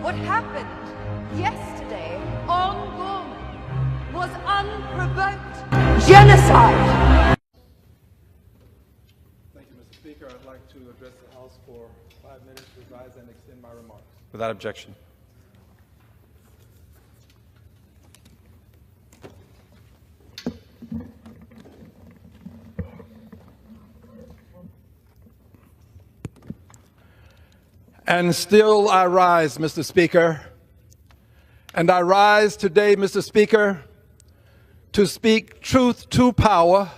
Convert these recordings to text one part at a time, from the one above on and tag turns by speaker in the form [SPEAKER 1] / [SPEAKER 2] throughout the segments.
[SPEAKER 1] What happened yesterday on Gorman was unprovoked genocide.
[SPEAKER 2] Thank you, Mr. Speaker. I'd like to address the House for 5 minutes, revise and extend my remarks.
[SPEAKER 3] Without objection.
[SPEAKER 2] And still I rise, Mr. Speaker. And I rise today, Mr. Speaker, to speak truth to power,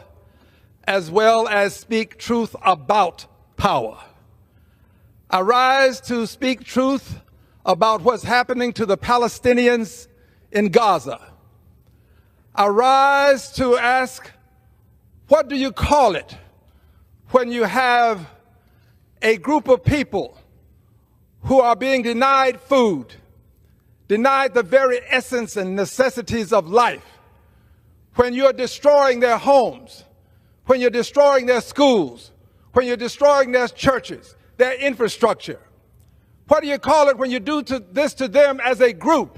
[SPEAKER 2] as well as speak truth about power. I rise to speak truth about what's happening to the Palestinians in Gaza. I rise to ask, what do you call it when you have a group of people who are being denied food, denied the very essence and necessities of life, when you're destroying their homes, when you're destroying their schools, when you're destroying their churches, their infrastructure? What do you call it when you do this to them as a group?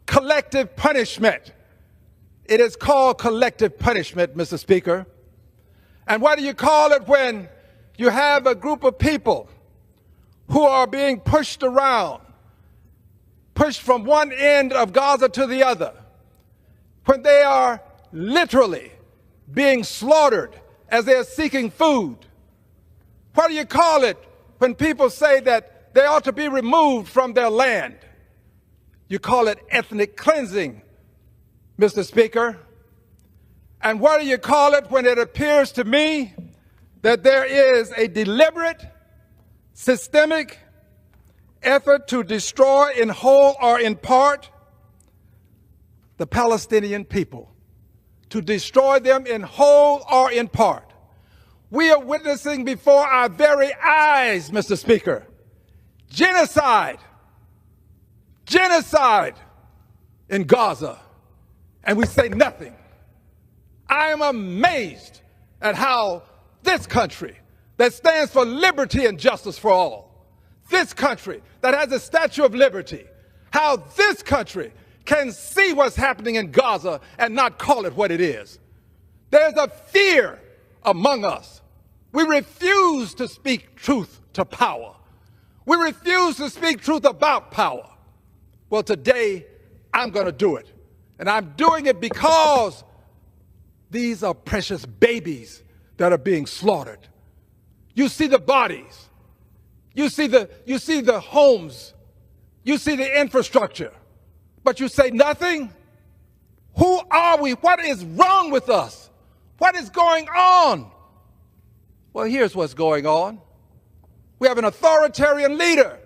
[SPEAKER 2] Collective punishment. It is called collective punishment, Mr. Speaker. And what do you call it when you have a group of people who are being pushed around, pushed from one end of Gaza to the other, when they are literally being slaughtered as they are seeking food? What do you call it when people say that they ought to be removed from their land? You call it ethnic cleansing, Mr. Speaker. And what do you call it when it appears to me that there is a deliberate, systemic effort to destroy in whole or in part the Palestinian people, to destroy them in whole or in part? We are witnessing before our very eyes, Mr. Speaker, genocide in Gaza, and we say nothing. I am amazed at how this country that stands for liberty and justice for all, this country that has a Statue of Liberty, how this country can see what's happening in Gaza and not call it what it is. There's a fear among us. We refuse to speak truth to power. We refuse to speak truth about power. Well, today I'm going to do it. And I'm doing it because these are precious babies that are being slaughtered. You see the bodies. You see the homes. You see the infrastructure. But you say nothing? Who are we? What is wrong with us? What is going on? Well, here's what's going on. We have an authoritarian leader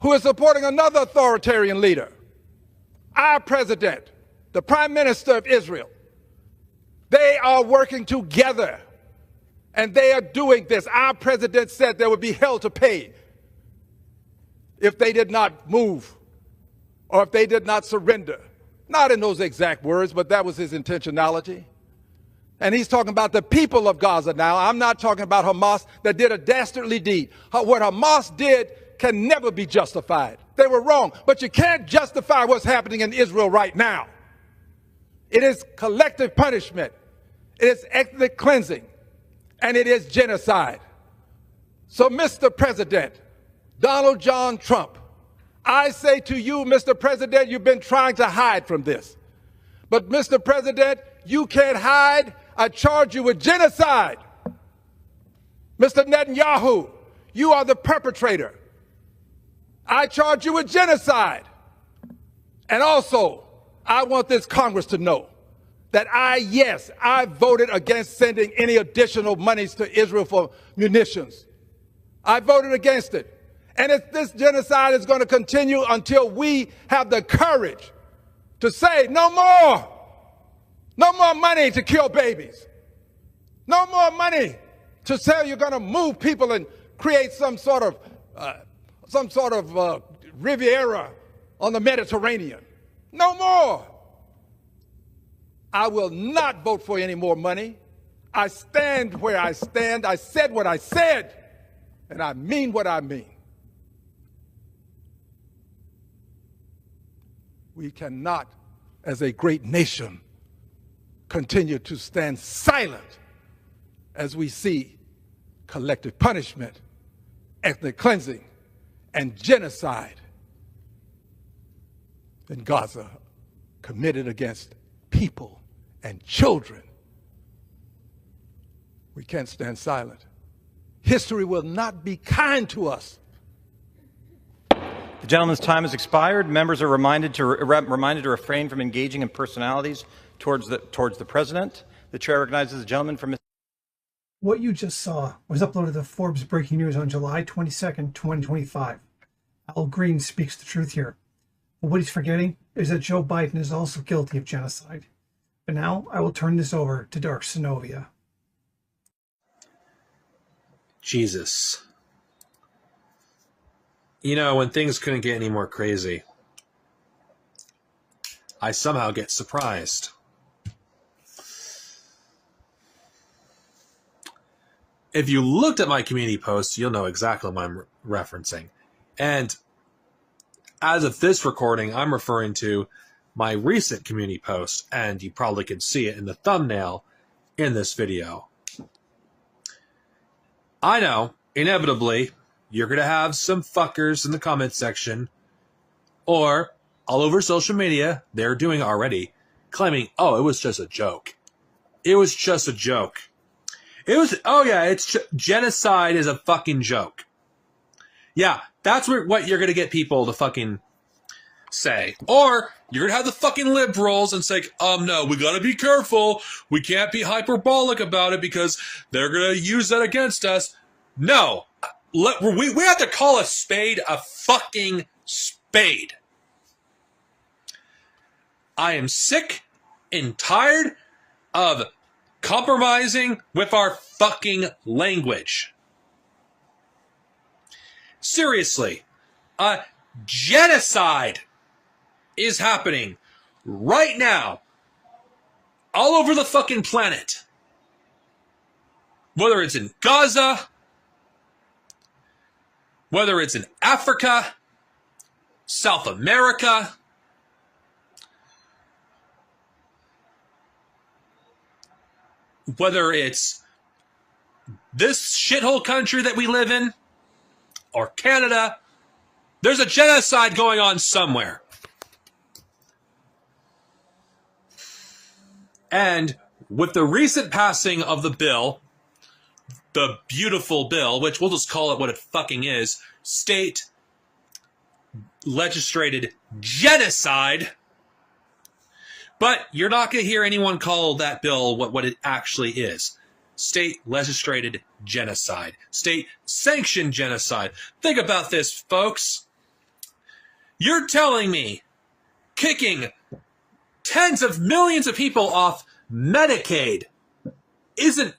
[SPEAKER 2] who is supporting another authoritarian leader. Our president, the Prime Minister of Israel, they are working together, and they are doing this. Our president said there would be hell to pay if they did not move or if they did not surrender. Not in those exact words, but that was his intentionality. And he's talking about the people of Gaza now. I'm not talking about Hamas that did a dastardly deed. What Hamas did can never be justified. They were wrong, but you can't justify what's happening in Israel right now. It is collective punishment. It is ethnic cleansing, and it is genocide. So, Mr. President, Donald John Trump, I say to you, Mr. President, you've been trying to hide from this. But, Mr. President, you can't hide. I charge you with genocide. Mr. Netanyahu, you are the perpetrator. I charge you with genocide. And also, I want this Congress to know that I voted against sending any additional monies to Israel for munitions. I voted against it. And if this genocide is going to continue until we have the courage to say no more money to kill babies, no more money to say you're going to move people and create some sort of Riviera on the Mediterranean. No more. I will not vote for any more money. I stand where I stand. I said what I said, and I mean what I mean. We cannot, as a great nation, continue to stand silent as we see collective punishment, ethnic cleansing, and genocide in Gaza committed against people and children. We can't stand silent. History will not be kind to us.
[SPEAKER 3] The gentleman's time has expired. Members are reminded to refrain from engaging in personalities towards the president. The chair recognizes the gentleman from.
[SPEAKER 4] What you just saw was uploaded to Forbes Breaking News on July 22nd, 2025. Al Green speaks the truth here. But what he's forgetting is that Joe Biden is also guilty of genocide. But now I will turn this over to Dark Synovia.
[SPEAKER 5] Jesus. You know, when things couldn't get any more crazy, I somehow get surprised. If you looked at my community posts, you'll know exactly what I'm referencing. And as of this recording, I'm referring to my recent community post, and you probably can see it in the thumbnail in this video. I know, inevitably, you're going to have some fuckers in the comment section, or all over social media, they're doing it already, claiming, oh, it was just a joke. It was just a joke. It was, oh yeah, genocide is a fucking joke. Yeah, that's what you're going to get people to fucking say. Or you're going to have the fucking liberals and say, no, we got to be careful. We can't be hyperbolic about it because they're going to use that against us. No. We have to call a spade a fucking spade. I am sick and tired of compromising with our fucking language. Seriously, genocide is happening right now all over the fucking planet. Whether it's in Gaza, whether it's in Africa, South America, whether it's this shithole country that we live in, or Canada, there's a genocide going on somewhere. And with the recent passing of the bill, the beautiful bill, which we'll just call it what it fucking is, state legislated genocide. But you're not going to hear anyone call that bill what it actually is. State legislated genocide. State sanctioned genocide. Think about this, folks. You're telling me kicking tens of millions of people off Medicaid isn't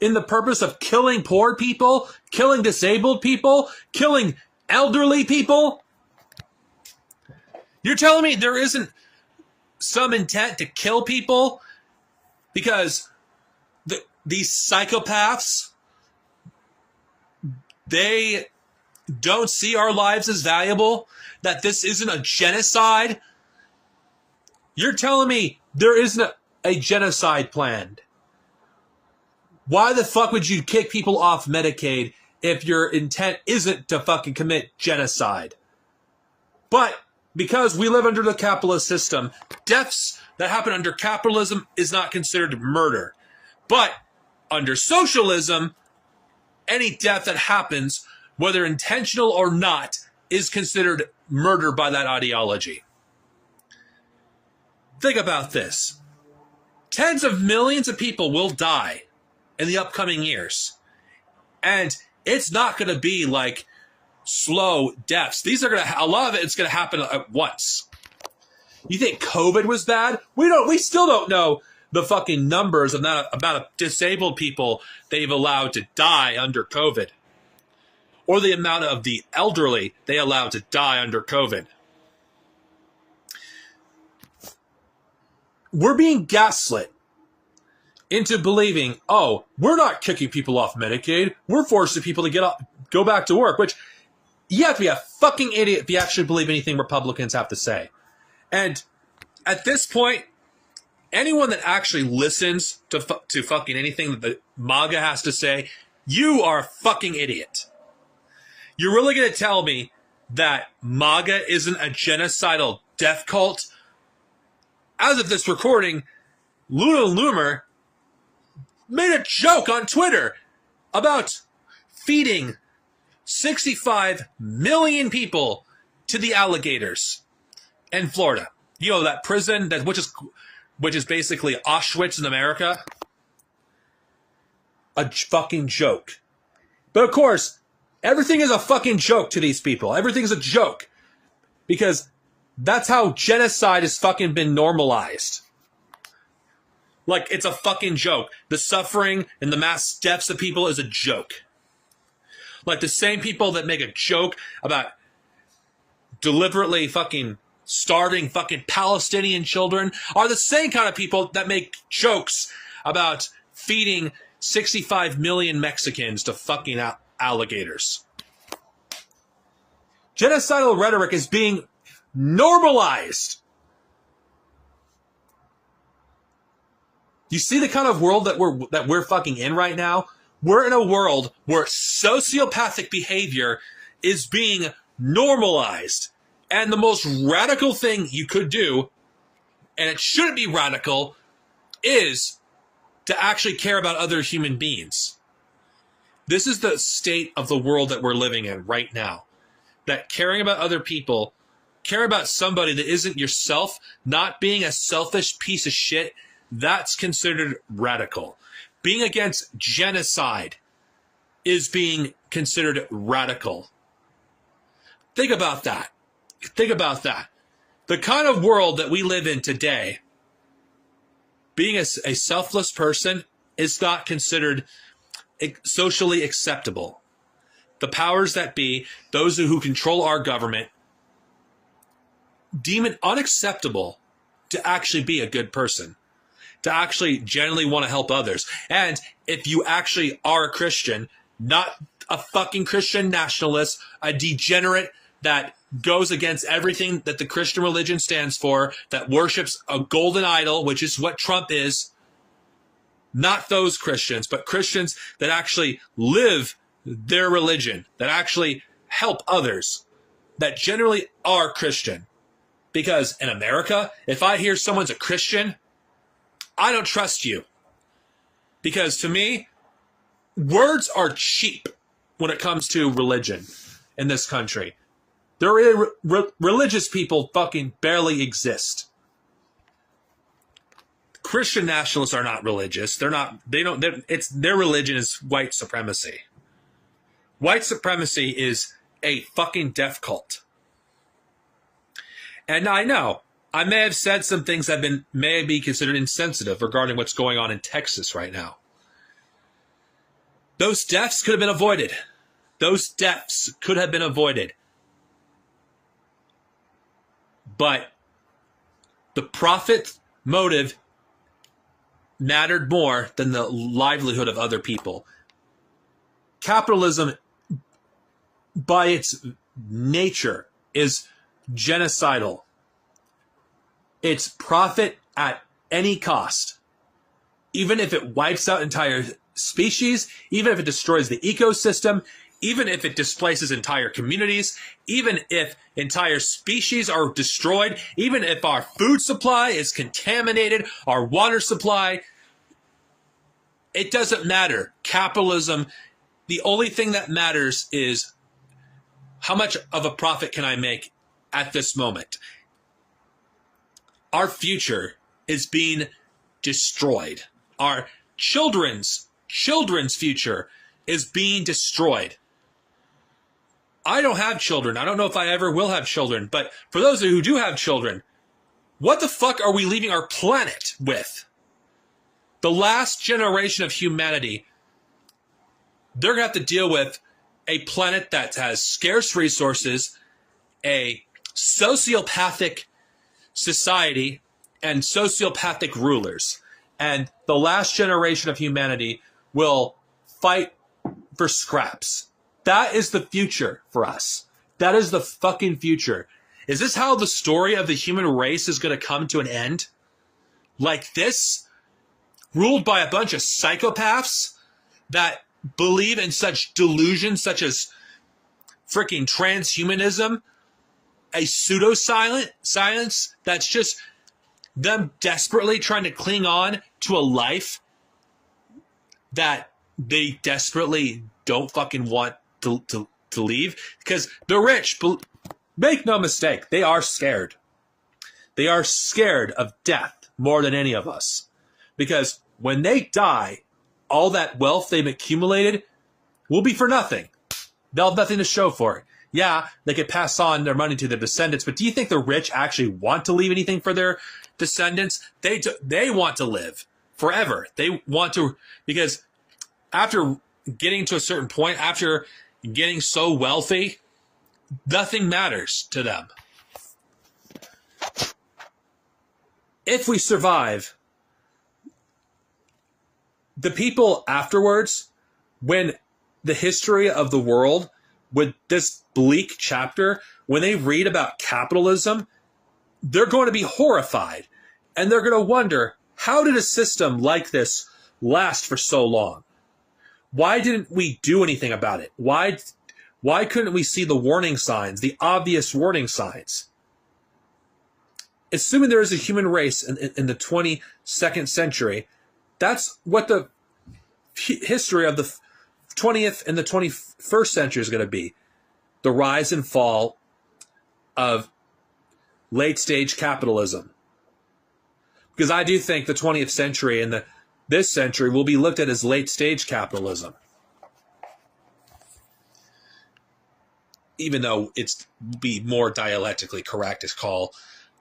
[SPEAKER 5] in the purpose of killing poor people, killing disabled people, killing elderly people? You're telling me there isn't some intent to kill people because these psychopaths, they don't see our lives as valuable, that this isn't a genocide? You're telling me there isn't a genocide planned. Why the fuck would you kick people off Medicaid if your intent isn't to fucking commit genocide? But because we live under the capitalist system, deaths that happen under capitalism is not considered murder. But under socialism, any death that happens, whether intentional or not, is considered murder by that ideology. Think about this. Tens of millions of people will die in the upcoming years. And it's not going to be like slow deaths. These are going to, a lot of it's going to happen at once. You think COVID was bad? We still don't know the fucking numbers of that amount of disabled people they've allowed to die under COVID, or the amount of the elderly they allowed to die under COVID. We're being gaslit into believing, oh, we're not kicking people off Medicaid. We're forcing people to go back to work, which You have to be a fucking idiot if you actually believe anything Republicans have to say. And at this point, anyone that actually listens to fucking anything that the MAGA has to say, you are a fucking idiot. You're really going to tell me that MAGA isn't a genocidal death cult? As of this recording, Luna Loomer made a joke on Twitter about feeding 65 million people to the alligators in Florida. You know, that prison which is basically Auschwitz in America. A fucking joke. But of course, everything is a fucking joke to these people. Everything's a joke. Because that's how genocide has fucking been normalized. Like, it's a fucking joke. The suffering and the mass deaths of people is a joke. Like, the same people that make a joke about deliberately fucking starving fucking Palestinian children are the same kind of people that make jokes about feeding 65 million Mexicans to fucking alligators. Genocidal rhetoric is being normalized. You see the kind of world that we're fucking in right now? We're in a world where sociopathic behavior is being normalized. And the most radical thing you could do, and it shouldn't be radical, is to actually care about other human beings. This is the state of the world that we're living in right now. That caring about other people, caring about somebody that isn't yourself, not being a selfish piece of shit, that's considered radical. Being against genocide is being considered radical. Think about that. Think about that. The kind of world that we live in today, being a selfless person is not considered socially acceptable. The powers that be, those who control our government, deem it unacceptable to actually be a good person, to actually genuinely want to help others. And if you actually are a Christian, not a fucking Christian nationalist, a degenerate that goes against everything that the Christian religion stands for, that worships a golden idol, which is what Trump is, not those Christians, but Christians that actually live their religion, that actually help others, that generally are Christian. Because in America, if I hear someone's a Christian, I don't trust you. Because to me, words are cheap when it comes to religion in this country. Religious people fucking barely exist. Christian nationalists are not religious. Their religion is white supremacy. White supremacy is a fucking death cult. And I know, I may have said some things that may be considered insensitive regarding what's going on in Texas right now. Those deaths could have been avoided. Those deaths could have been avoided. But the profit motive mattered more than the livelihood of other people. Capitalism, by its nature, is genocidal. It's profit at any cost. Even if it wipes out entire species, even if it destroys the ecosystem, even if it displaces entire communities, even if entire species are destroyed, even if our food supply is contaminated, our water supply, it doesn't matter. Capitalism, the only thing that matters is how much of a profit can I make at this moment. Our future is being destroyed. Our children's future is being destroyed. I don't have children. I don't know if I ever will have children. But for those who do have children, what the fuck are we leaving our planet with? The last generation of humanity, they're going to have to deal with a planet that has scarce resources, a sociopathic society, and sociopathic rulers. And the last generation of humanity will fight for scraps. That is the future for us. That is the fucking future. Is this how the story of the human race is going to come to an end? Like this? Ruled by a bunch of psychopaths that believe in such delusions such as freaking transhumanism, a pseudoscience that's just them desperately trying to cling on to a life that they desperately don't fucking want to leave. Because the rich, make no mistake, they are scared. They are scared of death more than any of us. Because when they die, all that wealth they've accumulated will be for nothing. They'll have nothing to show for it. Yeah, they could pass on their money to their descendants, but do you think the rich actually want to leave anything for their descendants? They want to live forever. They want to, because after getting to a certain point, after getting so wealthy, nothing matters to them. If we survive, the people afterwards, when the history of the world, with this bleak chapter, when they read about capitalism, they're going to be horrified. And they're going to wonder, how did a system like this last for so long? Why didn't we do anything about it? Why couldn't we see the warning signs, the obvious warning signs? Assuming there is a human race in the 22nd century, that's what the history of the 20th and the 21st century is going to be. The rise and fall of late-stage capitalism. Because I do think the 20th century and this century will be looked at as late-stage capitalism. Even though it's be more dialectically correct to call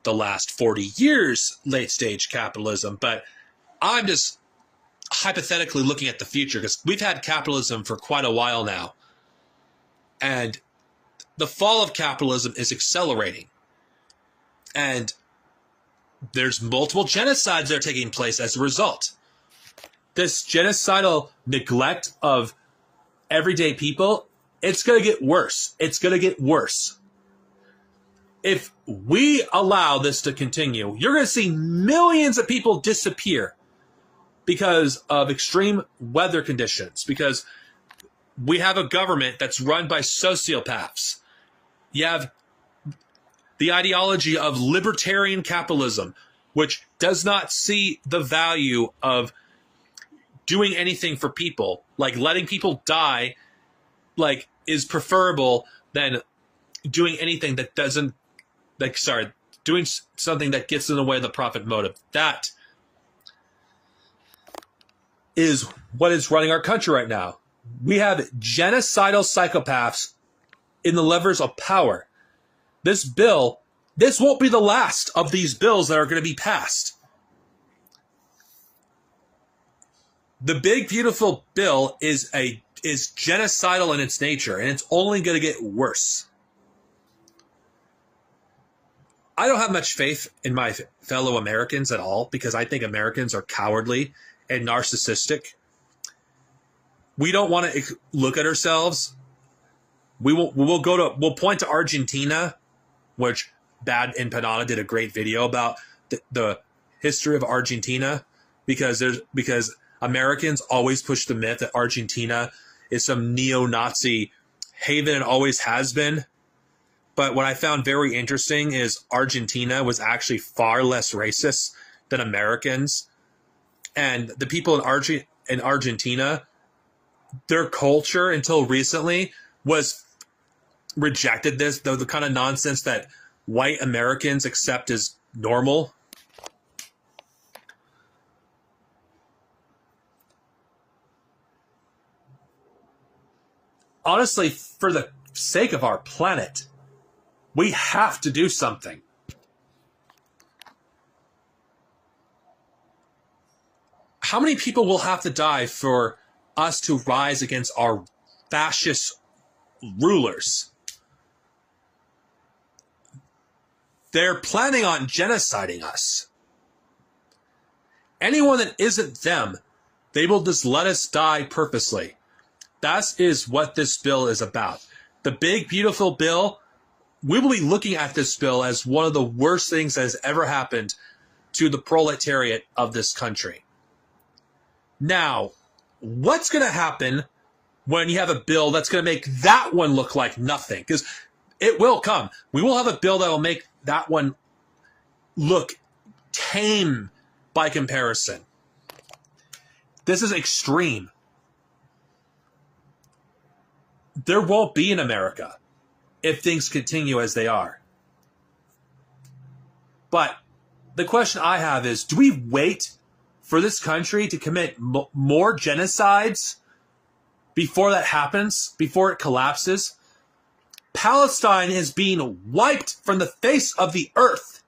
[SPEAKER 5] the last 40 years late-stage capitalism. But I'm just hypothetically looking at the future, because we've had capitalism for quite a while now. And the fall of capitalism is accelerating. And there's multiple genocides that are taking place as a result. This genocidal neglect of everyday people, it's going to get worse. It's going to get worse. If we allow this to continue, you're going to see millions of people disappear because of extreme weather conditions, because we have a government that's run by sociopaths. You have the ideology of libertarian capitalism, which does not see the value of doing anything for people, like letting people die, like is preferable than doing anything that doesn't, doing something that gets in the way of the profit motive. That is what is running our country right now. We have genocidal psychopaths in the levers of power. This bill, this won't be the last of these bills that are going to be passed. The big, beautiful bill is genocidal in its nature, and it's only going to get worse. I don't have much faith in my fellow Americans at all, because I think Americans are cowardly and narcissistic. We don't want to look at ourselves. We'll point to Argentina, which Bad and Panada did a great video about the history of Argentina, because Americans always push the myth that Argentina is some neo-Nazi haven and always has been. But what I found very interesting is Argentina was actually far less racist than Americans. And the people in Argentina, their culture until recently was rejected the kind of nonsense that white Americans accept as normal. Honestly, for the sake of our planet, we have to do something. How many people will have to die for us to rise against our fascist rulers? They're planning on genociding us. Anyone that isn't them, they will just let us die purposely. That is what this bill is about. The big, beautiful bill we will be looking at this bill as one of the worst things that has ever happened to the proletariat of this country. Now, what's going to happen when you have a bill that's going to make that one look like nothing? Because it will come. We will have a bill that will make that one look tame by comparison. This is extreme. There won't be an America if things continue as they are. But the question I have is, do we wait for this country to commit more genocides before that happens, before it collapses? Palestine is being wiped from the face of the earth.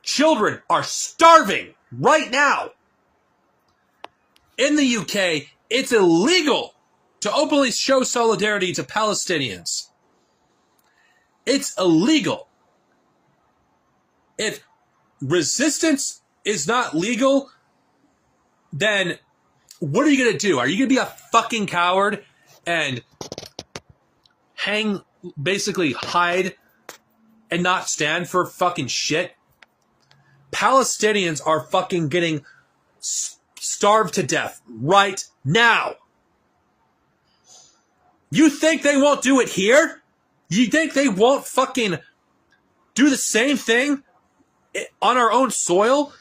[SPEAKER 5] Children are starving right now. In the UK, it's illegal to openly show solidarity to Palestinians. It's illegal. If resistance is not legal, then what are you going to do? Are you going to be a fucking coward and basically hide and not stand for fucking shit? Palestinians are fucking getting starved to death right now. You think they won't do it here? You think they won't fucking do the same thing on our own soil?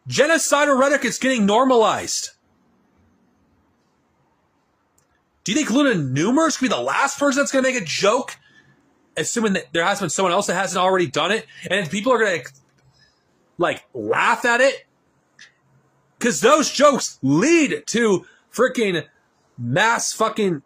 [SPEAKER 5] Genocidal rhetoric is getting normalized. Do you think Luna Numerous could be the last person that's going to make a joke? Assuming that there has been someone else that hasn't already done it. And people are going to, like, laugh at it. Because those jokes lead to freaking mass fucking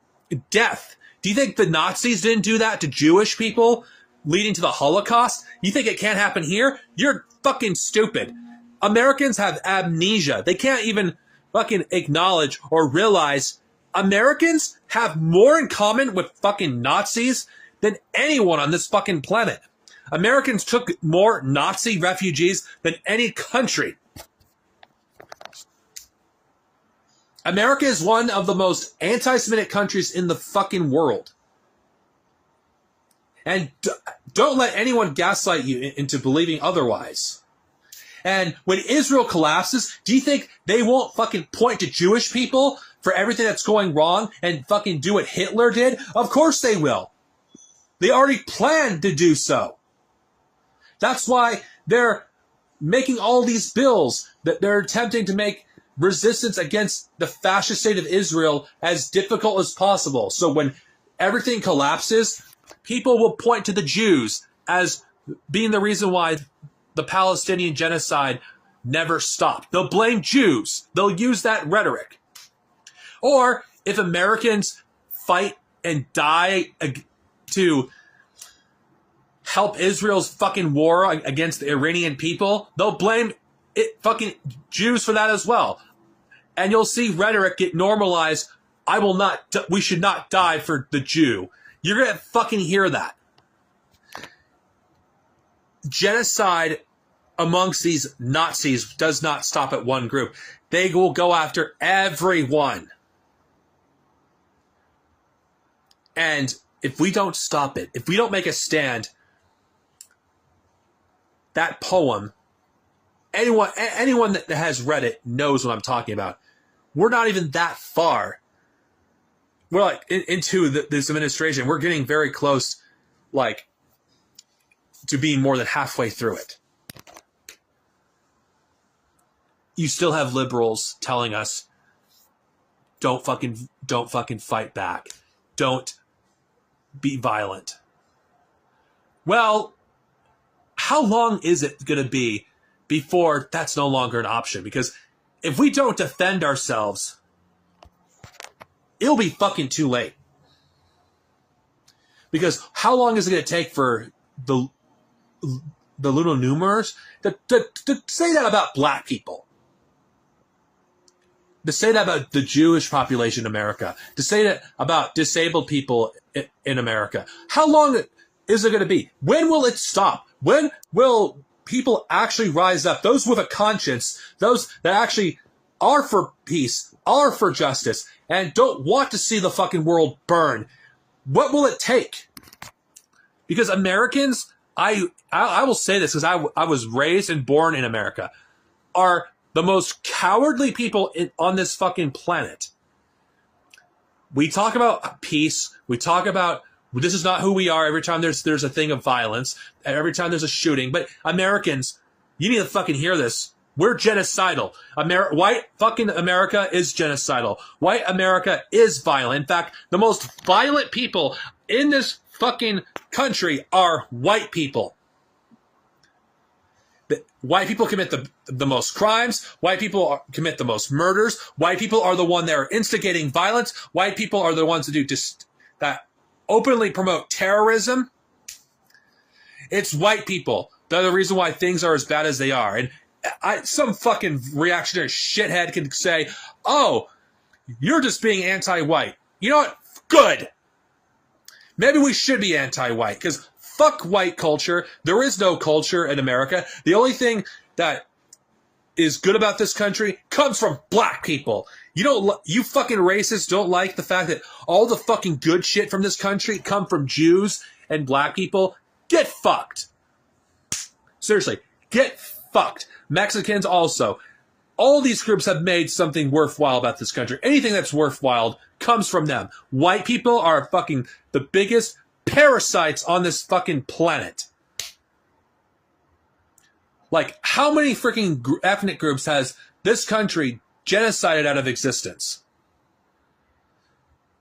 [SPEAKER 5] death. Do you think the Nazis didn't do that to Jewish people, leading to the Holocaust? You think it can't happen here? You're fucking stupid. Americans have amnesia. They can't even fucking acknowledge or realize Americans have more in common with fucking Nazis than anyone on this fucking planet. Americans took more Nazi refugees than any country. America is one of the most anti-Semitic countries in the fucking world. And don't let anyone gaslight you into believing otherwise. And when Israel collapses, do you think they won't fucking point to Jewish people for everything that's going wrong and fucking do what Hitler did? Of course they will. They already planned to do so. That's why they're making all these bills that they're attempting to make resistance against the fascist state of Israel as difficult as possible. So when everything collapses, people will point to the Jews as being the reason why the Palestinian genocide never stopped. They'll blame Jews. They'll use that rhetoric. Or if Americans fight and die to help Israel's fucking war against the Iranian people, they'll blame fucking Jews for that as well. And you'll see rhetoric get normalized. We should not die for the Jew. You're going to fucking hear that. Genocide amongst these Nazis does not stop at one group. They will go after everyone. And if we don't stop it, if we don't make a stand, that poem, anyone that has read it knows what I'm talking about. We're not even that far. We're like into this administration. We're getting very close, like, to being more than halfway through it. You still have liberals telling us, don't fucking fight back. Don't be violent. Well, how long is it going to be before that's no longer an option? Because if we don't defend ourselves, it'll be fucking too late. Because how long is it going to take for the little numerous to say that about black people? To say that about the Jewish population in America? To say that about disabled people in America? How long is it going to be? When will it stop? When will people actually rise up? Those with a conscience, those that actually are for peace, are for justice, and don't want to see the fucking world burn. What will it take? Because Americans, I will say this because I was raised and born in America, are the most cowardly people on this fucking planet. We talk about peace. We talk about this is not who we are every time there's a thing of violence, every time there's a shooting. But Americans, you need to fucking hear this. We're genocidal. White fucking America is genocidal. White America is violent. In fact, the most violent people in this fucking country are white people. White people commit the most crimes. White people commit the most murders. White people are the one that are instigating violence. White people are the ones that openly promote terrorism. It's white people. They're the reason why things are as bad as they are. And some fucking reactionary shithead can say, oh, you're just being anti-white. You know what? Good. Maybe we should be anti-white because fuck white culture. There is no culture in America. The only thing that is good about this country comes from black people. You fucking racists don't like the fact that all the fucking good shit from this country come from Jews and black people. Get fucked. Seriously, get fucked. Mexicans also. All these groups have made something worthwhile about this country. Anything that's worthwhile comes from them. White people are fucking the biggest parasites on this fucking planet. Like, how many freaking ethnic groups has this country genocided out of existence?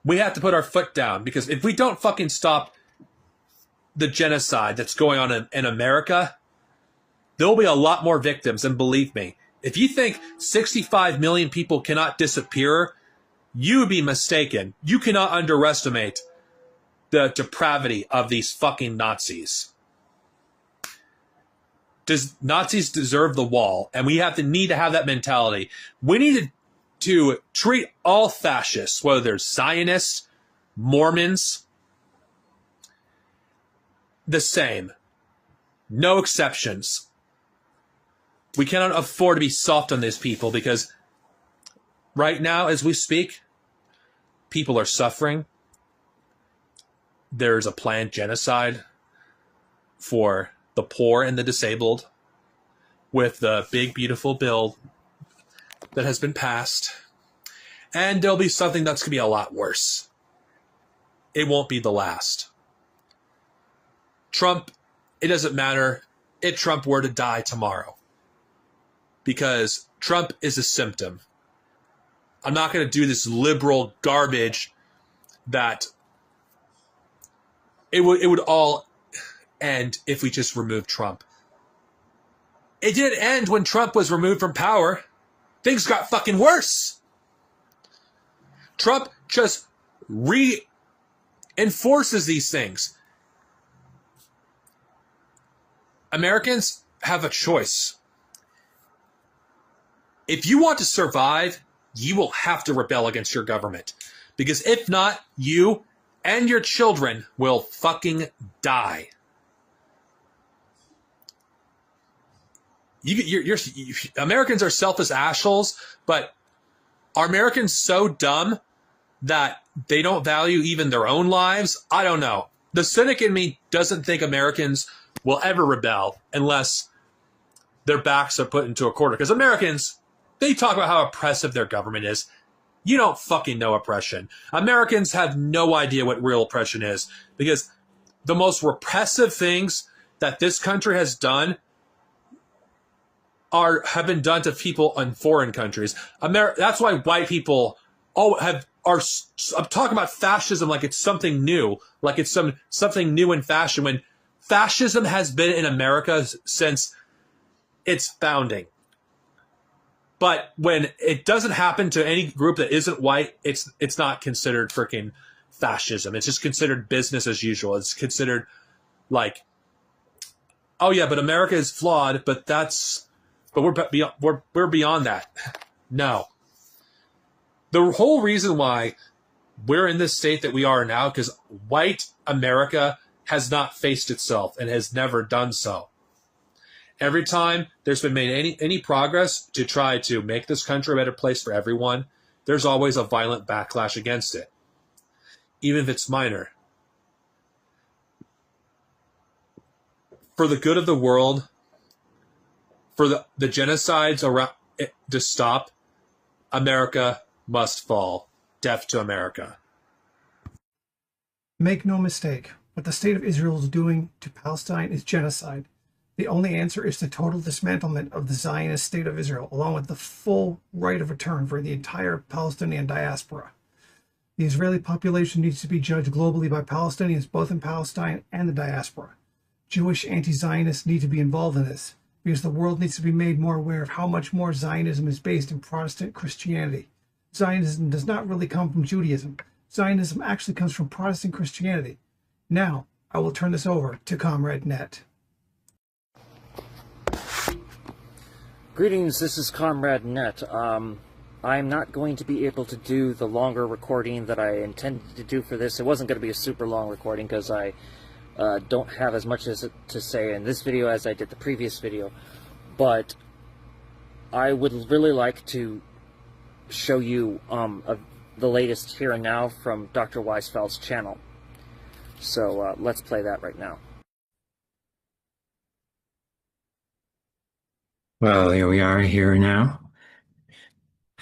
[SPEAKER 5] We have to put our foot down because if we don't fucking stop the genocide that's going on in America, there will be a lot more victims. And believe me, if you think 65 million people cannot disappear, you would be mistaken. You cannot underestimate the depravity of these fucking Nazis. Does Nazis deserve the wall? And we need to have that mentality. We need to treat all fascists, whether they're Zionists, Mormons, the same. No exceptions. We cannot afford to be soft on these people because right now, as we speak, people are suffering. There's a planned genocide for the poor and the disabled with the big, beautiful bill that has been passed. And there'll be something that's going to be a lot worse. It won't be the last. Trump, it doesn't matter if Trump were to die tomorrow. Because Trump is a symptom. I'm not going to do this liberal garbage that it would all end if we just removed Trump. It didn't end when Trump was removed from power. Things got fucking worse. Trump just reinforces these things. Americans have a choice. If you want to survive, you will have to rebel against your government. Because if not, you and your children will fucking die. Americans are selfish assholes, but are Americans so dumb that they don't value even their own lives? I don't know. The cynic in me doesn't think Americans will ever rebel unless their backs are put into a corner. Because Americans, they talk about how oppressive their government is. You don't fucking know oppression. Americans have no idea what real oppression is because the most repressive things that this country has done have been done to people in foreign countries. That's why white people I'm talking about fascism like it's something new, like it's something new in fashion, when fascism has been in America since its founding. But when it doesn't happen to any group that isn't white, it's not considered freaking fascism. It's just considered business as usual. It's considered like, oh yeah, but America is flawed, but we're beyond that. No. The whole reason why we're in this state that we are now, because white America has not faced itself and has never done so. Every time there's been made any progress to try to make this country a better place for everyone, there's always a violent backlash against it, even if it's minor. for the good of the world, for the genocides around to stop, America must fall. Death to America.
[SPEAKER 4] Make no mistake, what the state of Israel is doing to Palestine is genocide. The only answer is the total dismantlement of the Zionist state of Israel, along with the full right of return for the entire Palestinian diaspora. The Israeli population needs to be judged globally by Palestinians, both in Palestine and the diaspora. Jewish anti-Zionists need to be involved in this, because the world needs to be made more aware of how much more Zionism is based in Protestant Christianity. Zionism does not really come from Judaism. Zionism actually comes from Protestant Christianity. Now, I will turn this over to Comrade Net.
[SPEAKER 6] Greetings, this is Comrade Net. I'm not going to be able to do the longer recording that I intended to do for this. It wasn't going to be a super long recording because I don't have as much to say in this video as I did the previous video. But I would really like to show you the latest here and now from Dr. Weisfeld's channel. So let's play that right now.
[SPEAKER 7] Well, here we are here now.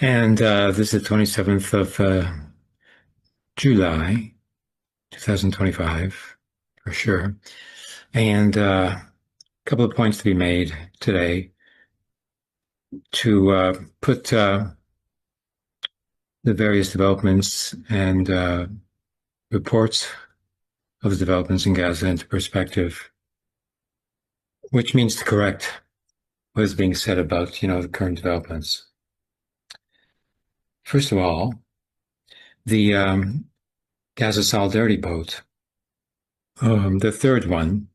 [SPEAKER 7] And this is the 27th of July, 2025, for sure. And a couple of points to be made today to put the various developments and reports of the developments in Gaza into perspective, which means to correct what is being said about, the current developments. First of all, the Gaza Solidarity Boat, the third one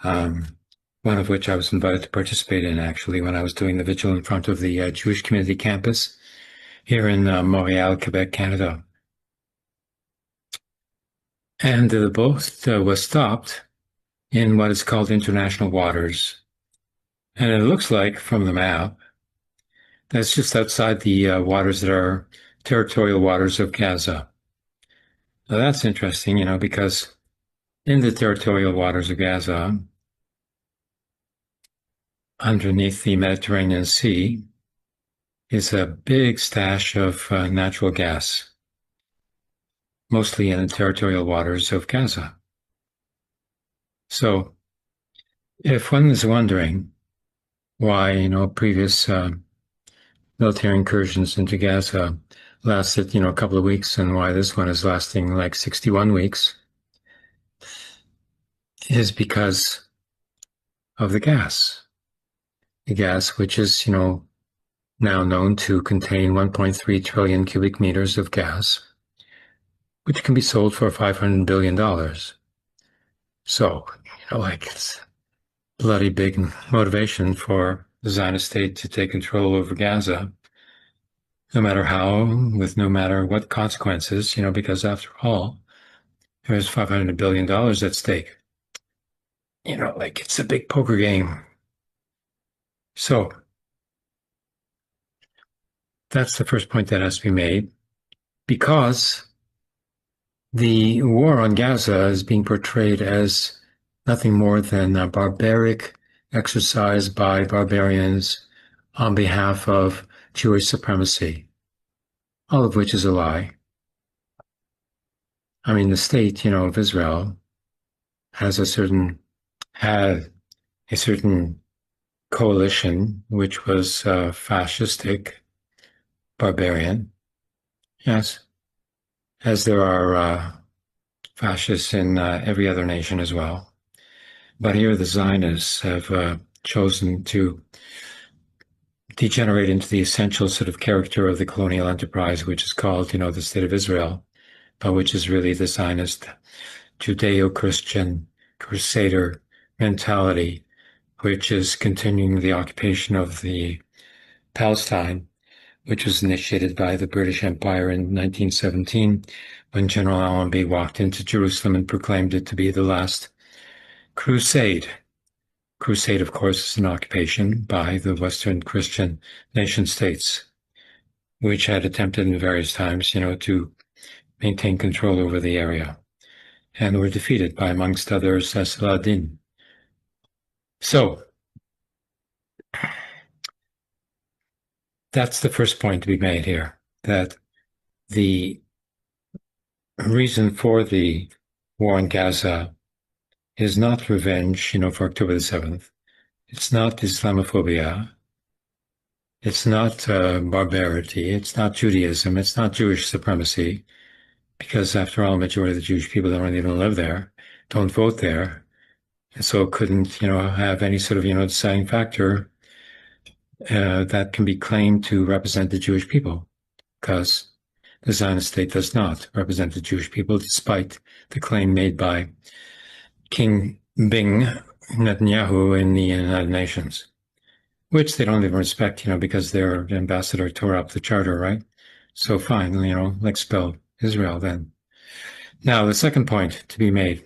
[SPEAKER 7] of which I was invited to participate in, actually, when I was doing the vigil in front of the Jewish Community Campus here in Montreal, Quebec, Canada. And the boat was stopped in what is called international waters. And it looks like, from the map, that's just outside the waters that are territorial waters of Gaza. Now that's interesting, because in the territorial waters of Gaza, underneath the Mediterranean Sea, is a big stash of natural gas, mostly in the territorial waters of Gaza. So, if one is wondering why, previous military incursions into Gaza lasted, a couple of weeks, and why this one is lasting like 61 weeks, is because of the gas. The gas, which is, now known to contain 1.3 trillion cubic meters of gas, which can be sold for $500 billion. So, it's bloody big motivation for the Zionist state to take control over Gaza, no matter how, with no matter what consequences, because after all, there's $500 billion at stake. It's a big poker game. So, that's the first point that has to be made, because the war on Gaza is being portrayed as nothing more than a barbaric exercise by barbarians on behalf of Jewish supremacy, all of which is a lie. I mean, the state, of Israel had a certain coalition which was fascistic, barbarian, yes, as there are fascists in every other nation as well. But here the Zionists have chosen to degenerate into the essential sort of character of the colonial enterprise, which is called, the State of Israel, but which is really the Zionist Judeo-Christian crusader mentality, which is continuing the occupation of the Palestine, which was initiated by the British Empire in 1917, when General Allenby walked into Jerusalem and proclaimed it to be the last crusade. Crusade, of course, is an occupation by the Western Christian nation states, which had attempted in various times, to maintain control over the area, and were defeated by, amongst others, Saladin, So that's the first point to be made here, that the reason for the war in Gaza is not revenge, for October the 7th. It's not Islamophobia. It's not barbarity. It's not Judaism. It's not Jewish supremacy, because after all, the majority of the Jewish people don't even live there, don't vote there, and so it couldn't, have any sort of, deciding factor that can be claimed to represent the Jewish people, because the Zionist state does not represent the Jewish people, despite the claim made by King Bing Netanyahu in the United Nations, which they don't even respect, because their ambassador tore up the charter, right? So fine, expel Israel then. Now, the second point to be made,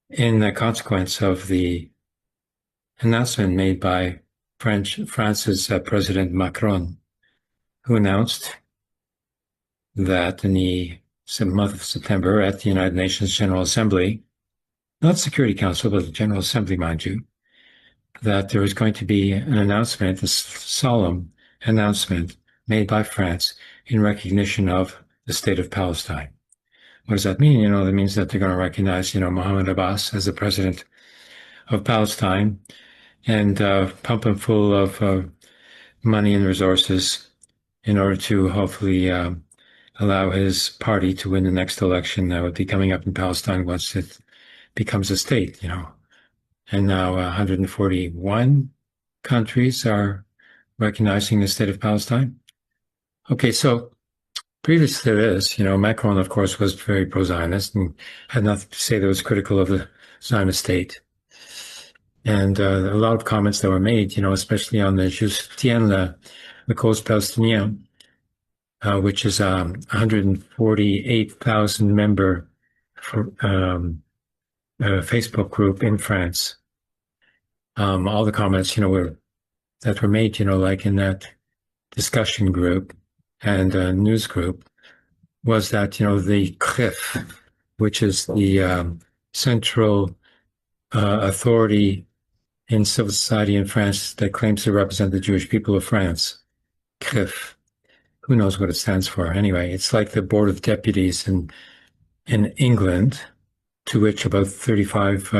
[SPEAKER 7] in the consequence of the announcement made by France's President Macron, who announced that in the month of September at the United Nations General Assembly, not Security Council, but the General Assembly, mind you, that there was going to be an announcement, a solemn announcement made by France in recognition of the state of Palestine. What does that mean? That means that they're going to recognize, Mohammed Abbas as the president of Palestine and pump him full of money and resources in order to hopefully allow his party to win the next election that would be coming up in Palestine once it becomes a state, And now 141 countries are recognizing the state of Palestine. Okay, so previous to this, Macron, of course, was very pro-Zionist and had nothing to say that was critical of the Zionist state. And a lot of comments that were made, especially on the Je soutiens la cause palestinienne, which is a 148,000 member Facebook group in France. All the comments, that were made, like in that discussion group and news group, was that, the CRIF, which is the central authority in civil society in France that claims to represent the Jewish people of France, CRIF, who knows what it stands for? Anyway, it's like the Board of Deputies in England, to which about 35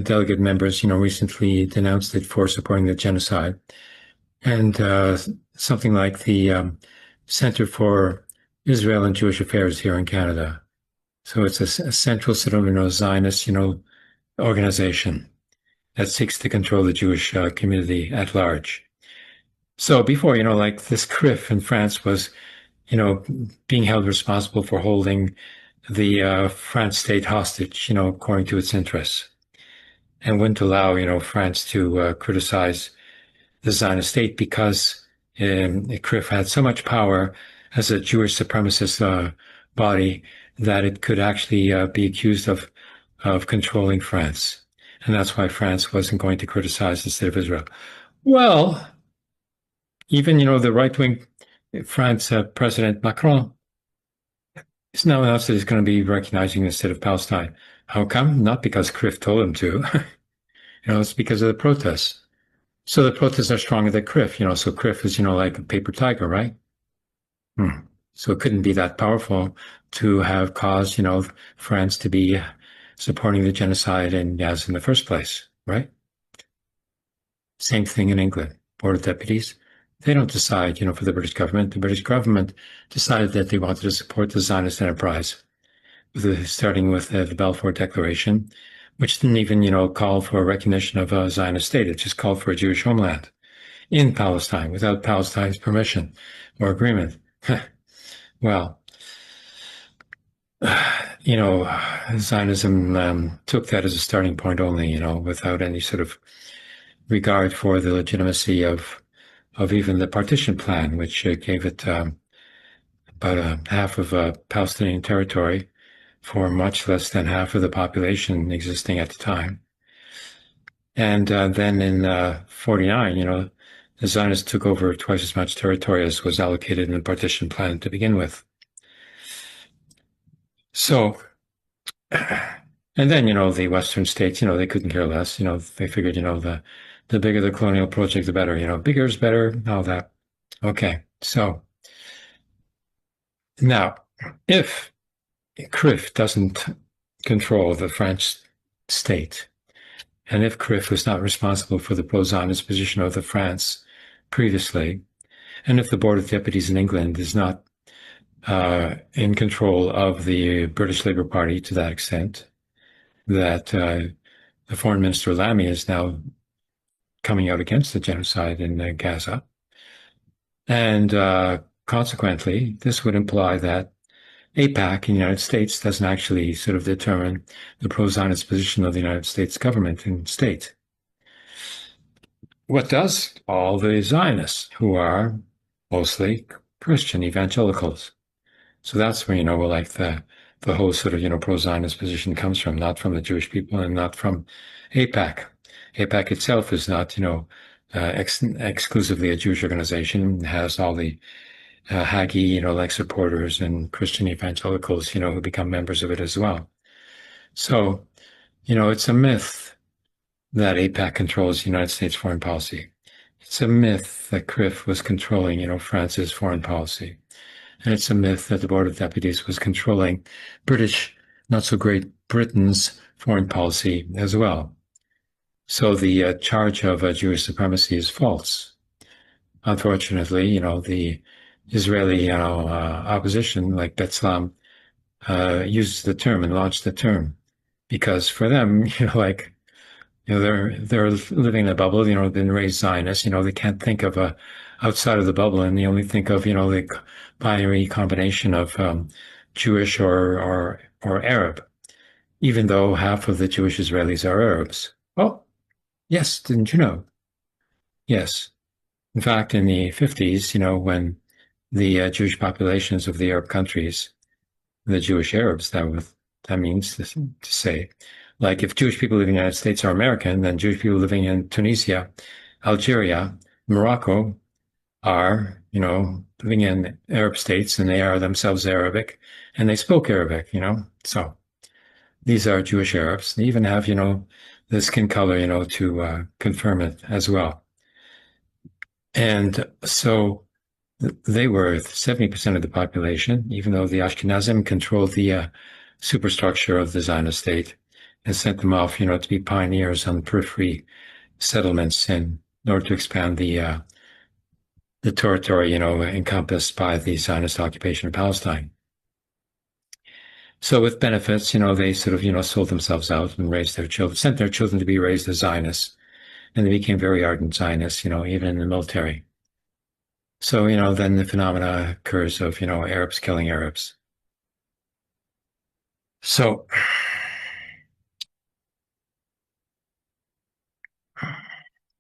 [SPEAKER 7] delegate members, recently denounced it for supporting the genocide. And something like the Center for Israel and Jewish Affairs here in Canada. So it's a central sort of, Zionist, organization that seeks to control the Jewish community at large. So before, like this CRIF in France was, being held responsible for holding the France state hostage, according to its interests, and wouldn't allow, France to criticize the Zionist state because CRIF had so much power as a Jewish supremacist body that it could actually be accused of controlling France. And that's why France wasn't going to criticize the state of Israel. Well, even, the right-wing France President Macron is now announced that he's going to be recognizing the state of Palestine. How come? Not because CRIF told him to. It's because of the protests. So the protests are stronger than CRIF, so CRIF is, like a paper tiger, right? So it couldn't be that powerful to have caused, France to be supporting the genocide in Gaza in the first place, right? Same thing in England. Board of Deputies, they don't decide, for the British government. The British government decided that they wanted to support the Zionist enterprise, starting with the Balfour Declaration, which didn't even, call for a recognition of a Zionist state. It just called for a Jewish homeland in Palestine without Palestine's permission or agreement. Well, Zionism took that as a starting point only, without any sort of regard for the legitimacy of even the partition plan, which gave it about half of Palestinian territory for much less than half of the population existing at the time. And then in 49, the Zionists took over twice as much territory as was allocated in the partition plan to begin with. So And then, the Western states, they couldn't care less. They figured, the bigger the colonial project, the better. Bigger is better, all that. Okay, so now, if CRIF doesn't control the French state, and if CRIF was not responsible for the pro-Zionist position of the France previously, and if the Board of Deputies in England is not in control of the British Labour Party to that extent, that the Foreign Minister Lamy is now coming out against the genocide in Gaza. And consequently, this would imply that AIPAC in the United States doesn't actually sort of determine the pro-Zionist position of the United States government and state. What does? All the Zionists, who are mostly Christian evangelicals. So that's where, like the whole sort of, pro-Zionist position comes from, not from the Jewish people and not from AIPAC. AIPAC itself is not, exclusively a Jewish organization. It has all the Hagi, like supporters and Christian evangelicals, who become members of it as well. So, it's a myth that AIPAC controls the United States foreign policy. It's a myth that CRIF was controlling, France's foreign policy. And it's a myth that the Board of Deputies was controlling British, not so great Britain's foreign policy as well. So the charge of Jewish supremacy is false. Unfortunately, the Israeli, opposition, like B'Tselem, uses the term and launched the term because for them, they're living in a bubble. Been raised Zionists. They can't think of outside of the bubble, and they only think of the binary combination of Jewish or Arab, even though half of the Jewish Israelis are Arabs. Oh, yes, didn't you know? Yes. In fact, in the 50s, when the Jewish populations of the Arab countries, the Jewish Arabs, that means to say, like if Jewish people living in the United States are American, then Jewish people living in Tunisia, Algeria, Morocco are, living in Arab states, and they are themselves Arabic, and they spoke Arabic, So these are Jewish Arabs. They even have, the skin color, to confirm it as well. And so they were 70% of the population, even though the Ashkenazim controlled the superstructure of the Zionist state and sent them off, to be pioneers on periphery settlements in order to expand the territory, encompassed by the Zionist occupation of Palestine. So with benefits, they sort of, sold themselves out and raised their children, sent their children to be raised as Zionists. And they became very ardent Zionists, even in the military. So, then the phenomena occurs of, Arabs killing Arabs. So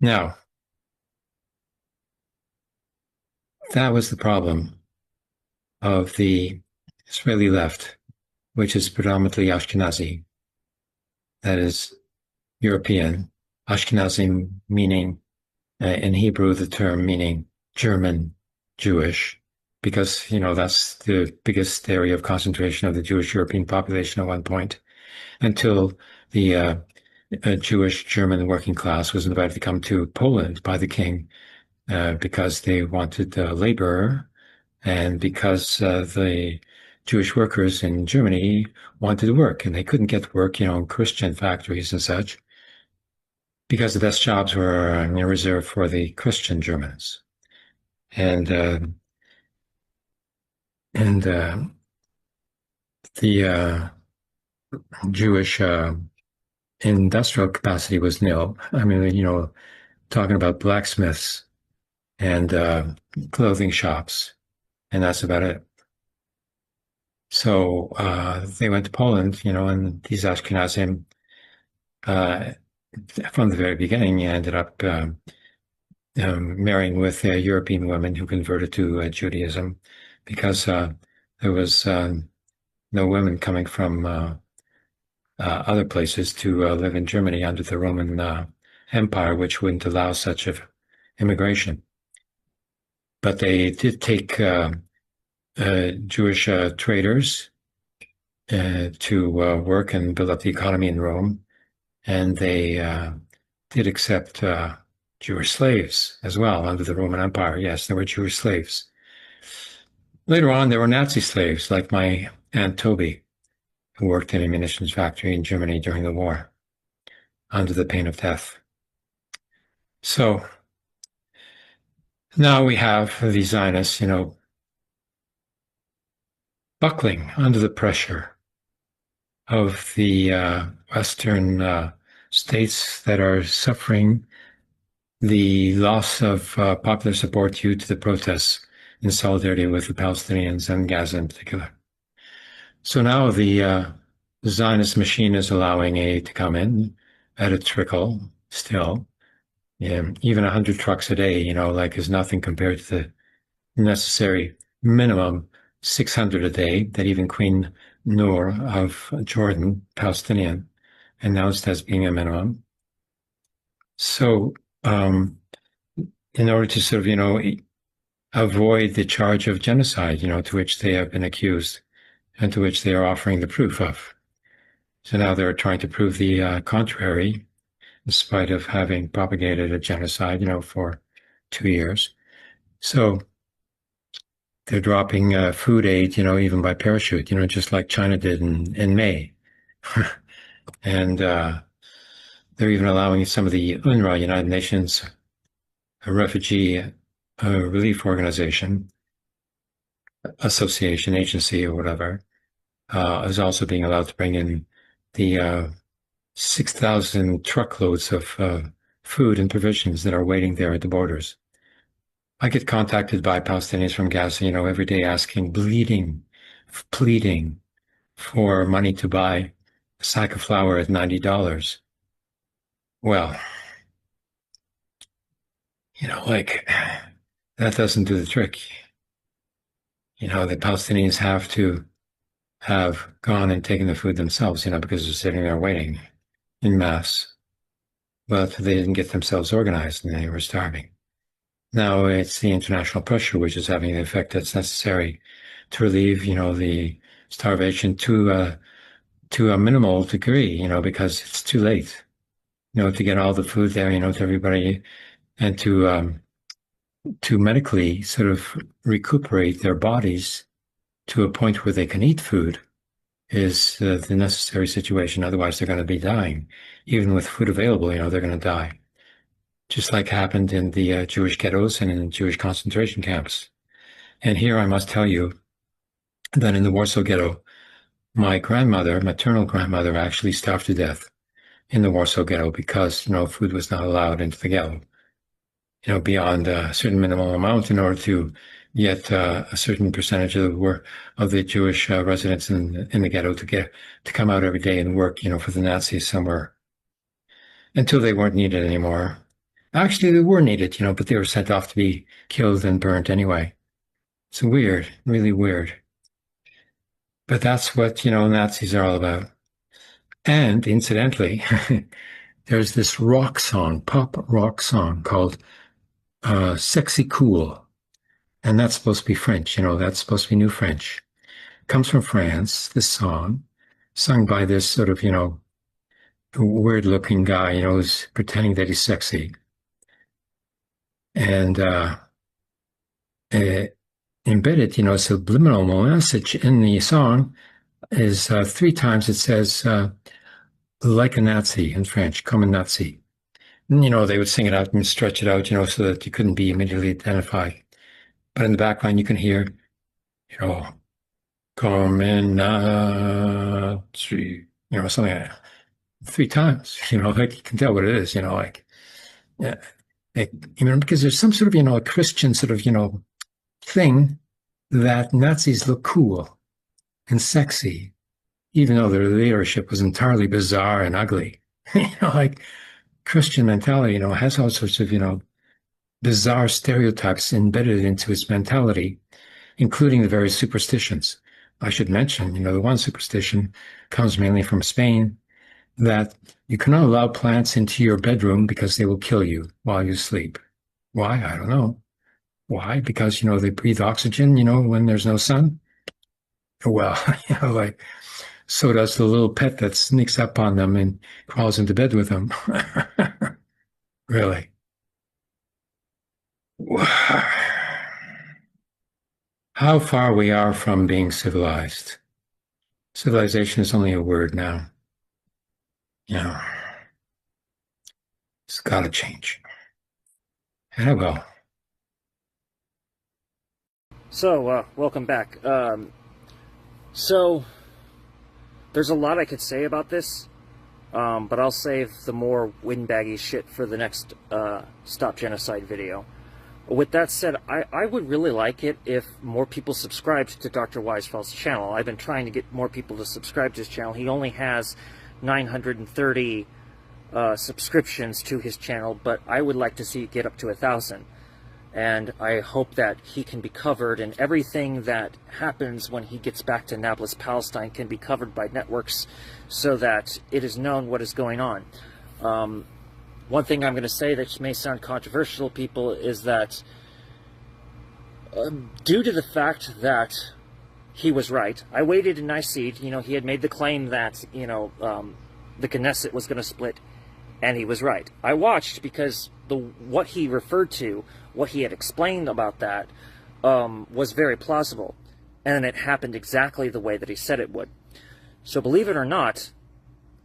[SPEAKER 7] now, that was the problem of the Israeli left, which is predominantly Ashkenazi, that is European. Ashkenazi meaning, in Hebrew, the term meaning German Jewish, because, that's the biggest area of concentration of the Jewish European population at one point, until the Jewish German working class was invited to come to Poland by the king because they wanted labor, and because the Jewish workers in Germany wanted to work, and they couldn't get work, in Christian factories and such, because the best jobs were reserved for the Christian Germans. And the Jewish industrial capacity was nil. I mean, talking about blacksmiths and clothing shops, and that's about it. So they went to Poland, and these Ashkenazim, from the very beginning, ended up marrying with European women who converted to Judaism, because there was no women coming from other places to live in Germany under the Roman Empire, which wouldn't allow such of immigration. But they did take Jewish traders to work and build up the economy in Rome. And they did accept Jewish slaves as well under the Roman Empire. Yes, there were Jewish slaves. Later on, there were Nazi slaves, like my Aunt Toby, who worked in a munitions factory in Germany during the war, under the pain of death. So now we have the Zionists, buckling under the pressure of the Western states that are suffering the loss of popular support due to the protests in solidarity with the Palestinians and Gaza in particular. So now the Zionist machine is allowing aid to come in at a trickle still. Even 100 trucks a day, is nothing compared to the necessary minimum 600 a day that even Queen Noor of Jordan, Palestinian, announced as being a minimum. So in order to sort of, avoid the charge of genocide, to which they have been accused and to which they are offering the proof of. So now they're trying to prove the contrary, in spite of having propagated a genocide, for 2 years. So they're dropping food aid, even by parachute, just like China did in May. And they're even allowing some of the UNRWA, United Nations Refugee Relief Organization, association, agency, or whatever, is also being allowed to bring in the 6,000 truckloads of food and provisions that are waiting there at the borders. I get contacted by Palestinians from Gaza, every day asking, pleading for money to buy a sack of flour at $90. Well, that doesn't do the trick. The Palestinians have to have gone and taken the food themselves, because they're sitting there waiting in mass. But they didn't get themselves organized and they were starving. Now it's the international pressure which is having the effect that's necessary to relieve, the starvation to a minimal degree, because it's too late, to get all the food there, to everybody, and to medically sort of recuperate their bodies to a point where they can eat food is the necessary situation. Otherwise, they're going to be dying. Even with food available, they're going to die. Just like happened in the Jewish ghettos and in Jewish concentration camps. And here I must tell you that in the Warsaw Ghetto, my maternal grandmother, actually starved to death in the Warsaw Ghetto because, food was not allowed into the ghetto, beyond a certain minimal amount in order to get a certain percentage of the Jewish residents in the ghetto to come out every day and work, for the Nazis somewhere until they weren't needed anymore. Actually, they were needed, but they were sent off to be killed and burnt anyway. It's weird, really weird. But that's what, Nazis are all about. And incidentally, there's this pop rock song called Sexy Cool. And that's supposed to be French, that's supposed to be New French. It comes from France, this song, sung by this sort of, weird-looking guy, who's pretending that he's sexy. And embedded, a subliminal message in the song is 3 times it says, like a Nazi in French, comme un Nazi. And, they would sing it out and stretch it out, so that you couldn't be immediately identified. But in the background, you can hear, comme un Nazi, something like that. 3 times, you can tell what it is, yeah. Because there's some sort of, a Christian sort of, thing that Nazis look cool and sexy, even though their leadership was entirely bizarre and ugly. Christian mentality, has all sorts of, bizarre stereotypes embedded into its mentality, including the various superstitions. I should mention, the one superstition comes mainly from Spain, that you cannot allow plants into your bedroom because they will kill you while you sleep. Why? I don't know. Why? Because, they breathe oxygen, when there's no sun. Well, So does the little pet that sneaks up on them and crawls into bed with them. Really. How far we are from being civilized. Civilization is only a word now. You know, it's got to change. And it will.
[SPEAKER 6] So, welcome back. So, there's a lot I could say about this, but I'll save the more windbaggy shit for the next Stop Genocide video. With that said, I would really like it if more people subscribed to Dr. Weisfeld's channel. I've been trying to get more people to subscribe to his channel. He only has 930 subscriptions to his channel, but I would like to see it get up to 1,000. And I hope that he can be covered, and everything that happens when he gets back to Nablus, Palestine, can be covered by networks so that it is known what is going on. One thing I'm going to say that may sound controversial, people, is that due to the fact that he was right, I waited in Nicaea. You know, he had made the claim that, you know, the Knesset was going to split, and he was right. I watched because what he referred to, what he had explained about that, was very plausible, and it happened exactly the way that he said it would. So believe it or not,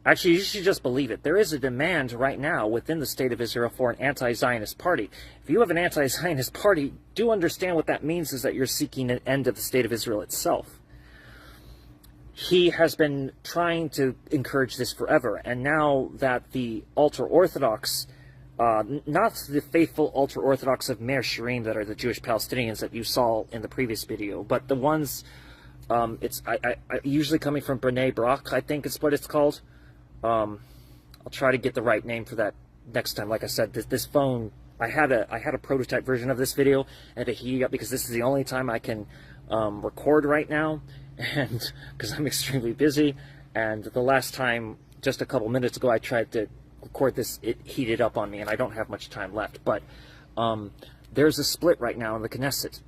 [SPEAKER 6] actually, you should just believe it. There is a demand right now within the State of Israel for an anti-Zionist party. If you have an anti-Zionist party, do understand what that means is that you're seeking an end of the State of Israel itself. He has been trying to encourage this forever, and now that the ultra-Orthodox, not the faithful ultra-Orthodox of Meir Shirim that are the Jewish Palestinians that you saw in the previous video, but the ones, it's usually coming from B'nai Brak, I think is what it's called. I'll try to get the right name for that next time. Like I said, this phone, I had a prototype version of this video, and to heat up because this is the only time I can record right now, and because I'm extremely busy. And the last time, just a couple minutes ago, I tried to record this, it heated up on me, and I don't have much time left. But there's a split right now in the Knesset.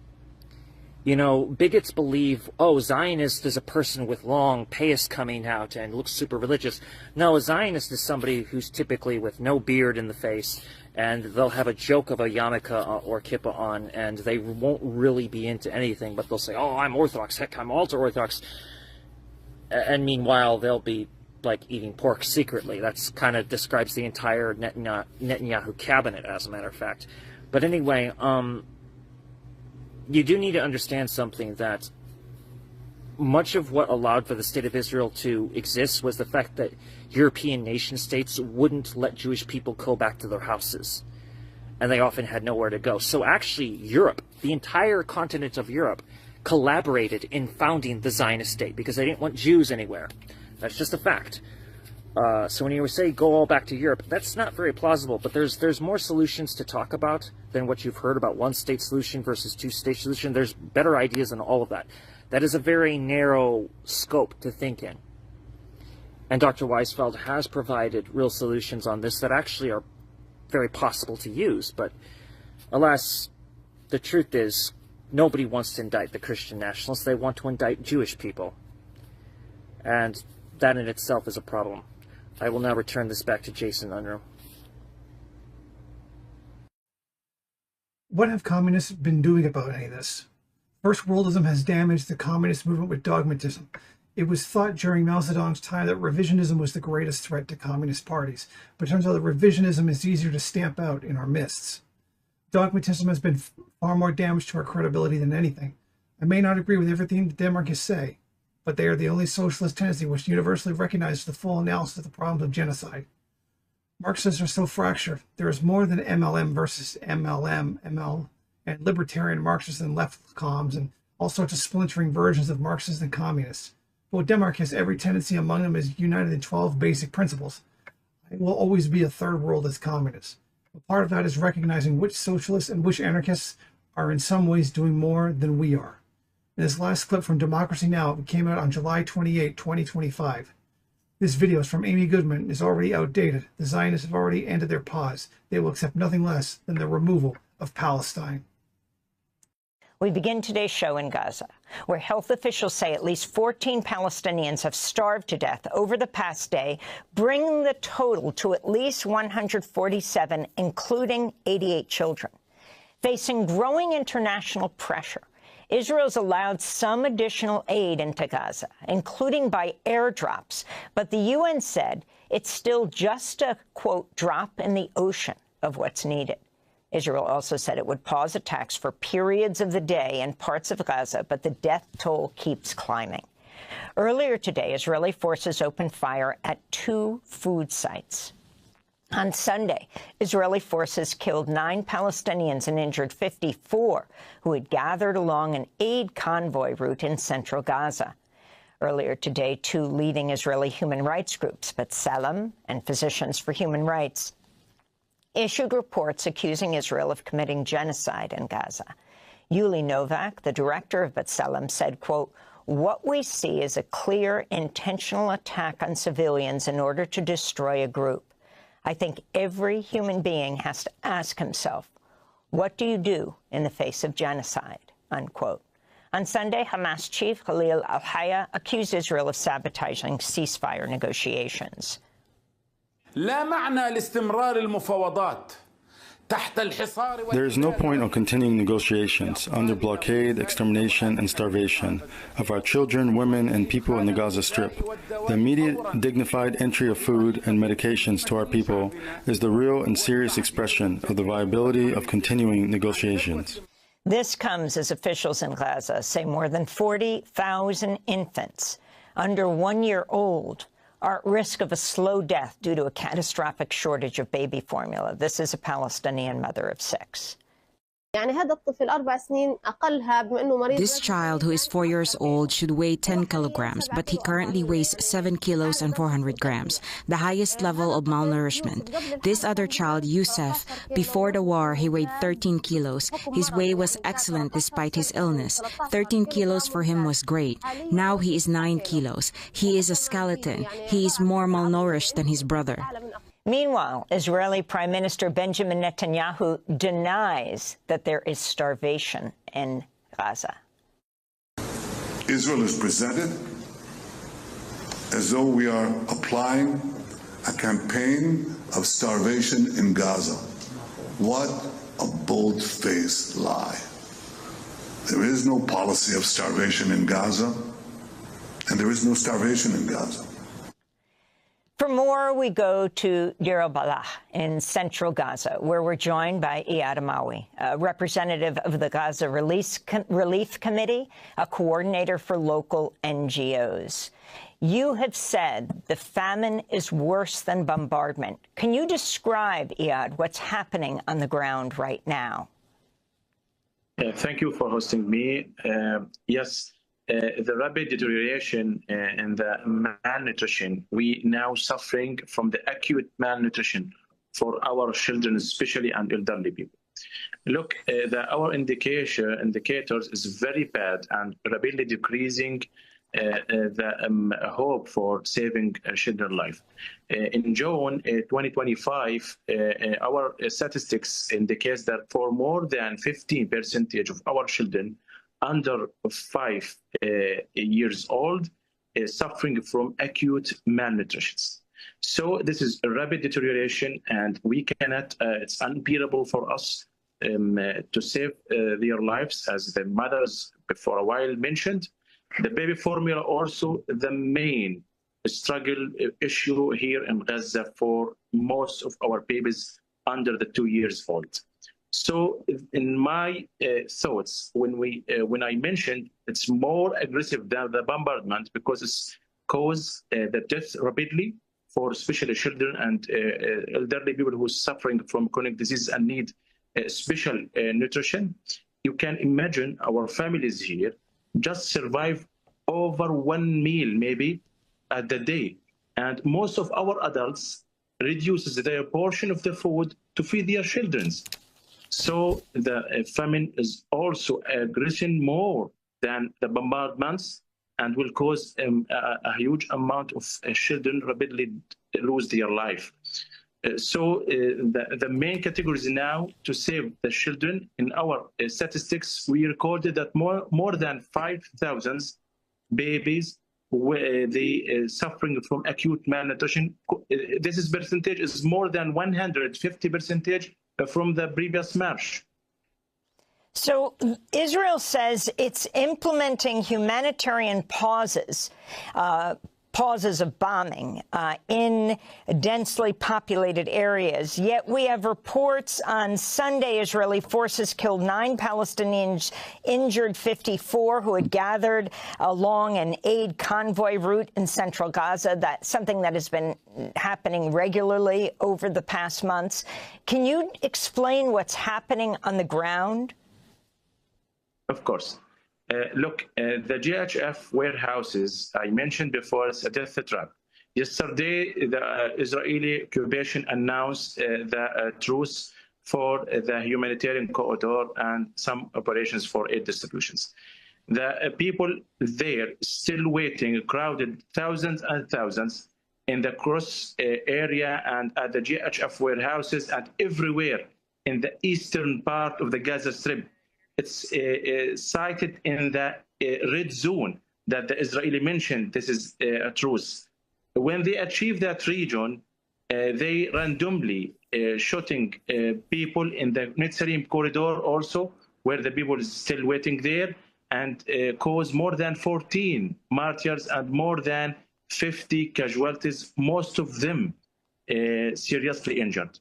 [SPEAKER 6] You know, bigots believe, oh, Zionist is a person with long payas coming out and looks super religious. No, a Zionist is somebody who's typically with no beard in the face, and they'll have a joke of a yarmulke or kippah on, and they won't really be into anything, but they'll say, oh, I'm Orthodox, heck, I'm ultra-Orthodox. And meanwhile, they'll be, like, eating pork secretly. That's kind of describes the entire Netanyahu cabinet, as a matter of fact. But anyway, you do need to understand something, that much of what allowed for the State of Israel to exist was the fact that European nation states wouldn't let Jewish people go back to their houses. And they often had nowhere to go. So actually, Europe, the entire continent of Europe, collaborated in founding the Zionist state because they didn't want Jews anywhere. That's just a fact. So when you say go all back to Europe, that's not very plausible, but there's more solutions to talk about than what you've heard about one-state solution versus two-state solution. There's better ideas than all of that. That is a very narrow scope to think in. And Dr. Weisfeld has provided real solutions on this that actually are very possible to use, but alas, the truth is, nobody wants to indict the Christian nationalists. They want to indict Jewish people. And that in itself is a problem. I will now return this back to Jason Unruh.
[SPEAKER 4] What have communists been doing about any of this? First worldism has damaged the communist movement with dogmatism. It was thought during Mao Zedong's time that revisionism was the greatest threat to communist parties, but it turns out that revisionism is easier to stamp out in our midst. Dogmatism has been far more damage to our credibility than anything. I may not agree with everything the Demarchists say, but they are the only socialist tendency which universally recognizes the full analysis of the problems of genocide. Marxists are so fractured. There is more than MLM versus MLM, ML, and libertarian Marxists and left comms, and all sorts of splintering versions of Marxists and communists. But Demarchists, every tendency among them is united in 12 basic principles. It will always be a third world as communists. A part of that is recognizing which socialists and which anarchists are in some ways doing more than we are. In this last clip from Democracy Now! It came out on July 28, 2025. This video is from Amy Goodman, is already outdated. The Zionists have already ended their pause. They will accept nothing less than the removal of Palestine.
[SPEAKER 8] We begin today's show in Gaza. where health officials say at least 14 Palestinians have starved to death over the past day, bringing the total to at least 147, including 88 children. Facing growing international pressure, Israel's allowed some additional aid into Gaza, including by airdrops, but the UN said it's still just a, quote, drop in the ocean of what's needed. Israel also said it would pause attacks for periods of the day in parts of Gaza, but the death toll keeps climbing. Earlier today, Israeli forces opened fire at 2 food sites. On Sunday, Israeli forces killed 9 Palestinians and injured 54 who had gathered along an aid convoy route in central Gaza. Earlier today, 2 leading Israeli human rights groups, B'Tselem and Physicians for Human Rights, issued reports accusing Israel of committing genocide in Gaza. Yuli Novak, the director of B'Tselem, said, quote, "What we see is a clear, intentional attack on civilians in order to destroy a group. I think every human being has to ask himself, what do you do in the face of genocide?" Unquote. On Sunday, Hamas chief Khalil al-Hayya accused Israel of sabotaging ceasefire negotiations.
[SPEAKER 9] لا معنى لاستمرار المفاوضات تحت الحصار.
[SPEAKER 10] There is no point on continuing negotiations under blockade, extermination, and starvation of our children, women, and people in the Gaza Strip. The immediate, dignified entry of food and medications to our people is the real and serious expression of the viability of continuing negotiations.
[SPEAKER 8] This comes as officials in Gaza say more than 40,000 infants under 1 year old are at risk of a slow death due to a catastrophic shortage of baby formula. This is a Palestinian mother of 6.
[SPEAKER 11] This child, who is 4 years old, should weigh 10 kilograms, but he currently weighs 7 kilos and 400 grams, the highest level of malnourishment. This other child, Youssef, before the war, he weighed 13 kilos. His weight was excellent despite his illness. 13 kilos for him was great. Now he is 9 kilos. He is a skeleton. He is more malnourished than his brother.
[SPEAKER 8] Meanwhile, Israeli Prime Minister Benjamin Netanyahu denies that there is starvation in Gaza.
[SPEAKER 12] Israel is presented as though we are applying a campaign of starvation in Gaza. What a bold-faced lie. There is no policy of starvation in Gaza, and there is no starvation in Gaza.
[SPEAKER 8] For more, we go to Deir al-Balah in central Gaza, where we're joined by Iyad Amawi, a representative of the Gaza Relief Committee, a coordinator for local NGOs. You have said the famine is worse than bombardment. Can you describe, Iyad, what's happening on the ground right now?
[SPEAKER 13] Thank you for hosting me. Yes. The rapid deterioration in the malnutrition, we now suffering from the acute malnutrition for our children, especially and elderly people. Look, our indicators is very bad and rapidly decreasing the hope for saving children's life. In June 2025, our statistics indicates that for more than 15% of our children under 5 years old suffering from acute malnutrition. So this is a rapid deterioration, and we cannot, it's unbearable for us to save their lives, as the mothers before a while mentioned. The baby formula also the main struggle issue here in Gaza for most of our babies under the 2 years old. So in my thoughts, when I mentioned it's more aggressive than the bombardment because it's caused the death rapidly for especially children and elderly people who are suffering from chronic disease and need special nutrition. You can imagine our families here just survive over 1 meal maybe at the day. And most of our adults reduces their portion of the food to feed their children. So the famine is also aggressing more than the bombardments and will cause a huge amount of children rapidly lose their life. The main categories now to save the children. In our statistics, we recorded that more than 5,000 babies they suffering from acute malnutrition. This is percentage is more than 150% from the previous March.
[SPEAKER 8] So Israel says it's implementing humanitarian pauses of bombing in densely populated areas. Yet we have reports on Sunday Israeli forces killed 9 Palestinians, injured 54 who had gathered along an aid convoy route in central Gaza. That's something that has been happening regularly over the past months. Can you explain what's happening on the ground?
[SPEAKER 13] Of course. Look, the GHF warehouses I mentioned before is a death trap. Yesterday, the Israeli occupation announced the truce for the humanitarian corridor and some operations for aid distributions. The people there still waiting, crowded thousands and thousands in the cross area and at the GHF warehouses and everywhere in the eastern part of the Gaza Strip. It's cited in the red zone that the Israeli mentioned. This is a truce. When they achieve that region, they randomly shooting people in the Netzarim corridor also, where the people is still waiting there, and cause more than 14 martyrs and more than 50 casualties, most of them seriously injured.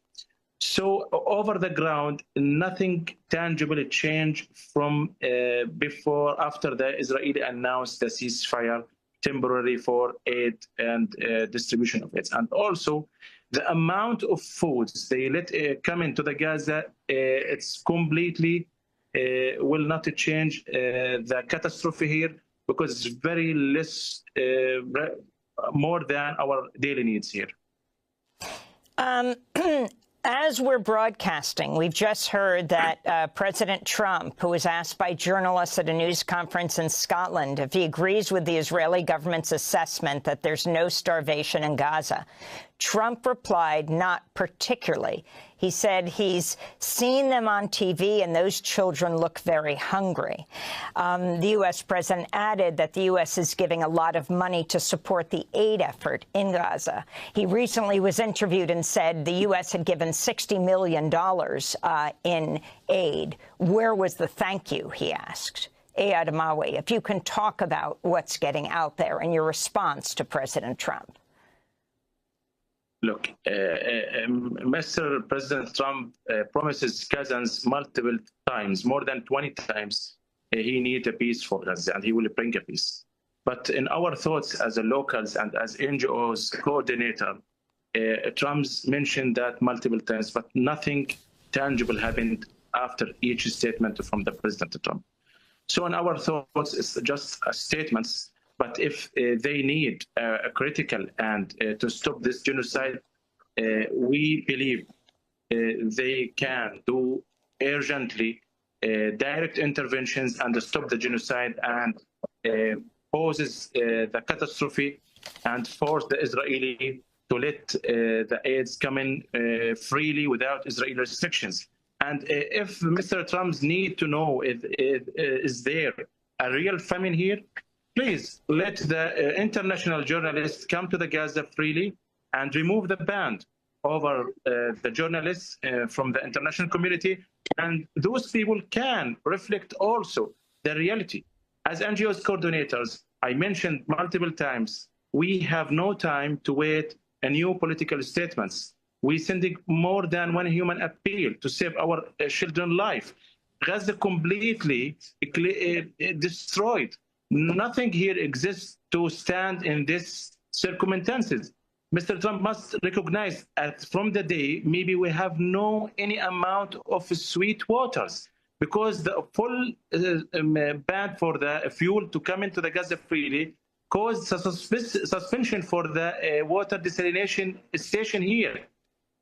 [SPEAKER 13] So over the ground, nothing tangible changed from after the Israeli announced the ceasefire temporary for aid and distribution of aid. And also the amount of foods they let come into the Gaza, it's completely will not change the catastrophe here because it's very less, more than our daily needs here.
[SPEAKER 8] As we're broadcasting, we've just heard that President Trump, who was asked by journalists at a news conference in Scotland if he agrees with the Israeli government's assessment that there's no starvation in Gaza, Trump replied, not particularly. He said he's seen them on TV and those children look very hungry. The U.S. president added that the U.S. is giving a lot of money to support the aid effort in Gaza. He recently was interviewed and said the U.S. had given $60 million in aid. Where was the thank you, he asked. Eyad Amawi, if you can talk about what's getting out there and your response to President Trump.
[SPEAKER 13] Look, Mr. President Trump promises Gazans multiple times, more than 20 times, he needs a peace for Gaza and he will bring a peace. But in our thoughts as a locals and as NGOs coordinator, Trump's mentioned that multiple times, but nothing tangible happened after each statement from the President Trump. So in our thoughts, it's just statements. But if they need a critical and to stop this genocide, we believe they can do urgently direct interventions and stop the genocide and poses the catastrophe and force the Israeli to let the aids come in freely without Israeli restrictions. And if Mr. Trump's need to know is there a real famine here, please let the international journalists come to the Gaza freely and remove the ban over the journalists from the international community. And those people can reflect also the reality. As NGOs coordinators, I mentioned multiple times, we have no time to wait a new political statements. We're sending more than one human appeal to save our children's life. Gaza completely destroyed. Nothing here exists to stand in these circumstances. Mr. Trump must recognize that from the day, maybe we have no any amount of sweet waters because the full ban for the fuel to come into the Gaza freely caused a suspension for the water desalination station here.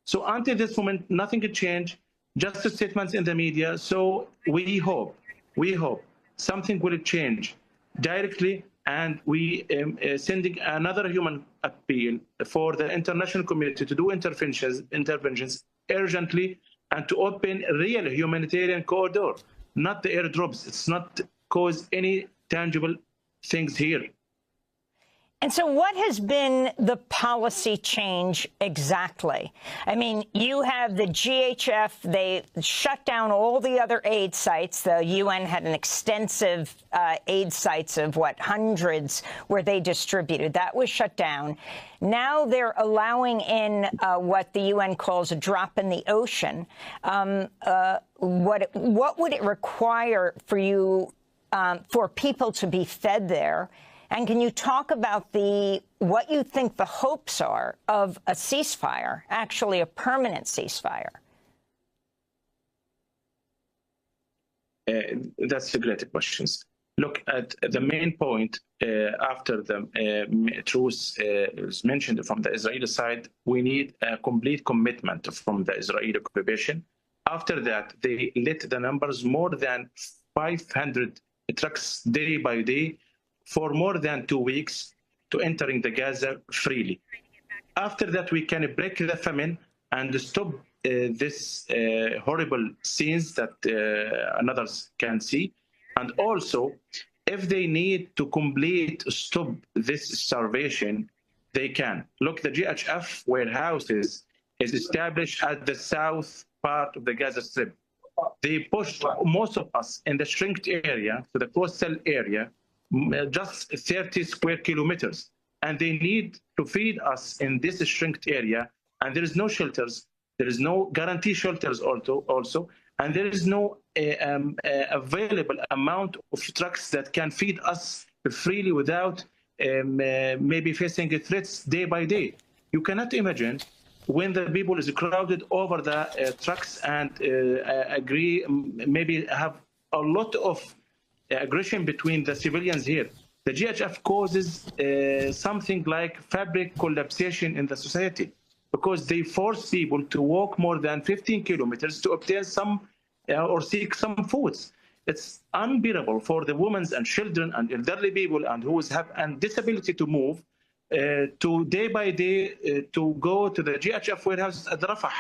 [SPEAKER 13] So until this moment, nothing could change, just statements in the media. So we hope something will change directly And we sending another human appeal for the international community to do interventions urgently and to open real humanitarian corridor, not the airdrops. It's not cause any tangible things here.
[SPEAKER 8] And so what has been the policy change exactly? I mean, you have the GHF, they shut down all the other aid sites. The UN had an extensive aid sites of, what, hundreds where they distributed. That was shut down. Now they're allowing in what the UN calls a drop in the ocean. What would it require for you, for people to be fed there? And can you talk about what you think the hopes are of a ceasefire, actually a permanent ceasefire?
[SPEAKER 13] That's a great question. Look, at the main point, after the truce is mentioned from the Israeli side, we need a complete commitment from the Israeli occupation. After that, they let the numbers more than 500 trucks day by day for more than 2 weeks to entering the Gaza freely. After that, we can break the famine and stop this horrible scenes that others can see. And also, if they need to stop this starvation, they can. Look, the GHF warehouses is established at the south part of the Gaza Strip. They pushed most of us in the shrinked area to the coastal area, just 30 square kilometers, and they need to feed us in this shrinked area, and there is no shelters, there is no guarantee shelters also, and there is no available amount of trucks that can feed us freely without maybe facing threats day by day. You cannot imagine when the people is crowded over the trucks and maybe have a lot of aggression between the civilians here. The GHF causes something like fabric collapsation in the society because they force people to walk more than 15 kilometers to obtain some or seek some foods. It's unbearable for the women and children and elderly people and who have a disability to move to day by day to go to the GHF warehouse at Rafah.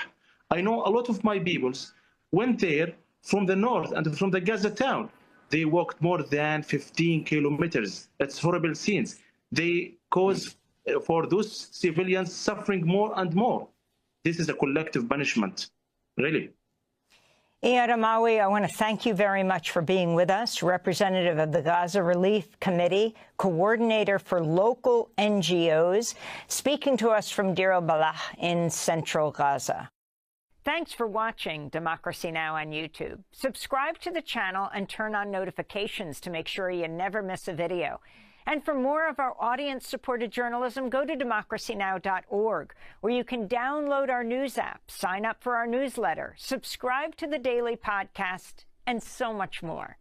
[SPEAKER 13] I know a lot of my peoples went there from the north and from the Gaza town. They walked more than 15 kilometers. That's horrible scenes. They cause for those civilians suffering more and more. This is a collective punishment, really.
[SPEAKER 8] Iyad Amawi, I want to thank you very much for being with us, representative of the Gaza Relief Committee, coordinator for local NGOs, speaking to us from Deir al-Balah in central Gaza. Thanks for watching Democracy Now! On YouTube. Subscribe to the channel and turn on notifications to make sure you never miss a video. And for more of our audience-supported journalism, go to democracynow.org, where you can download our news app, sign up for our newsletter, subscribe to the daily podcast, and so much more.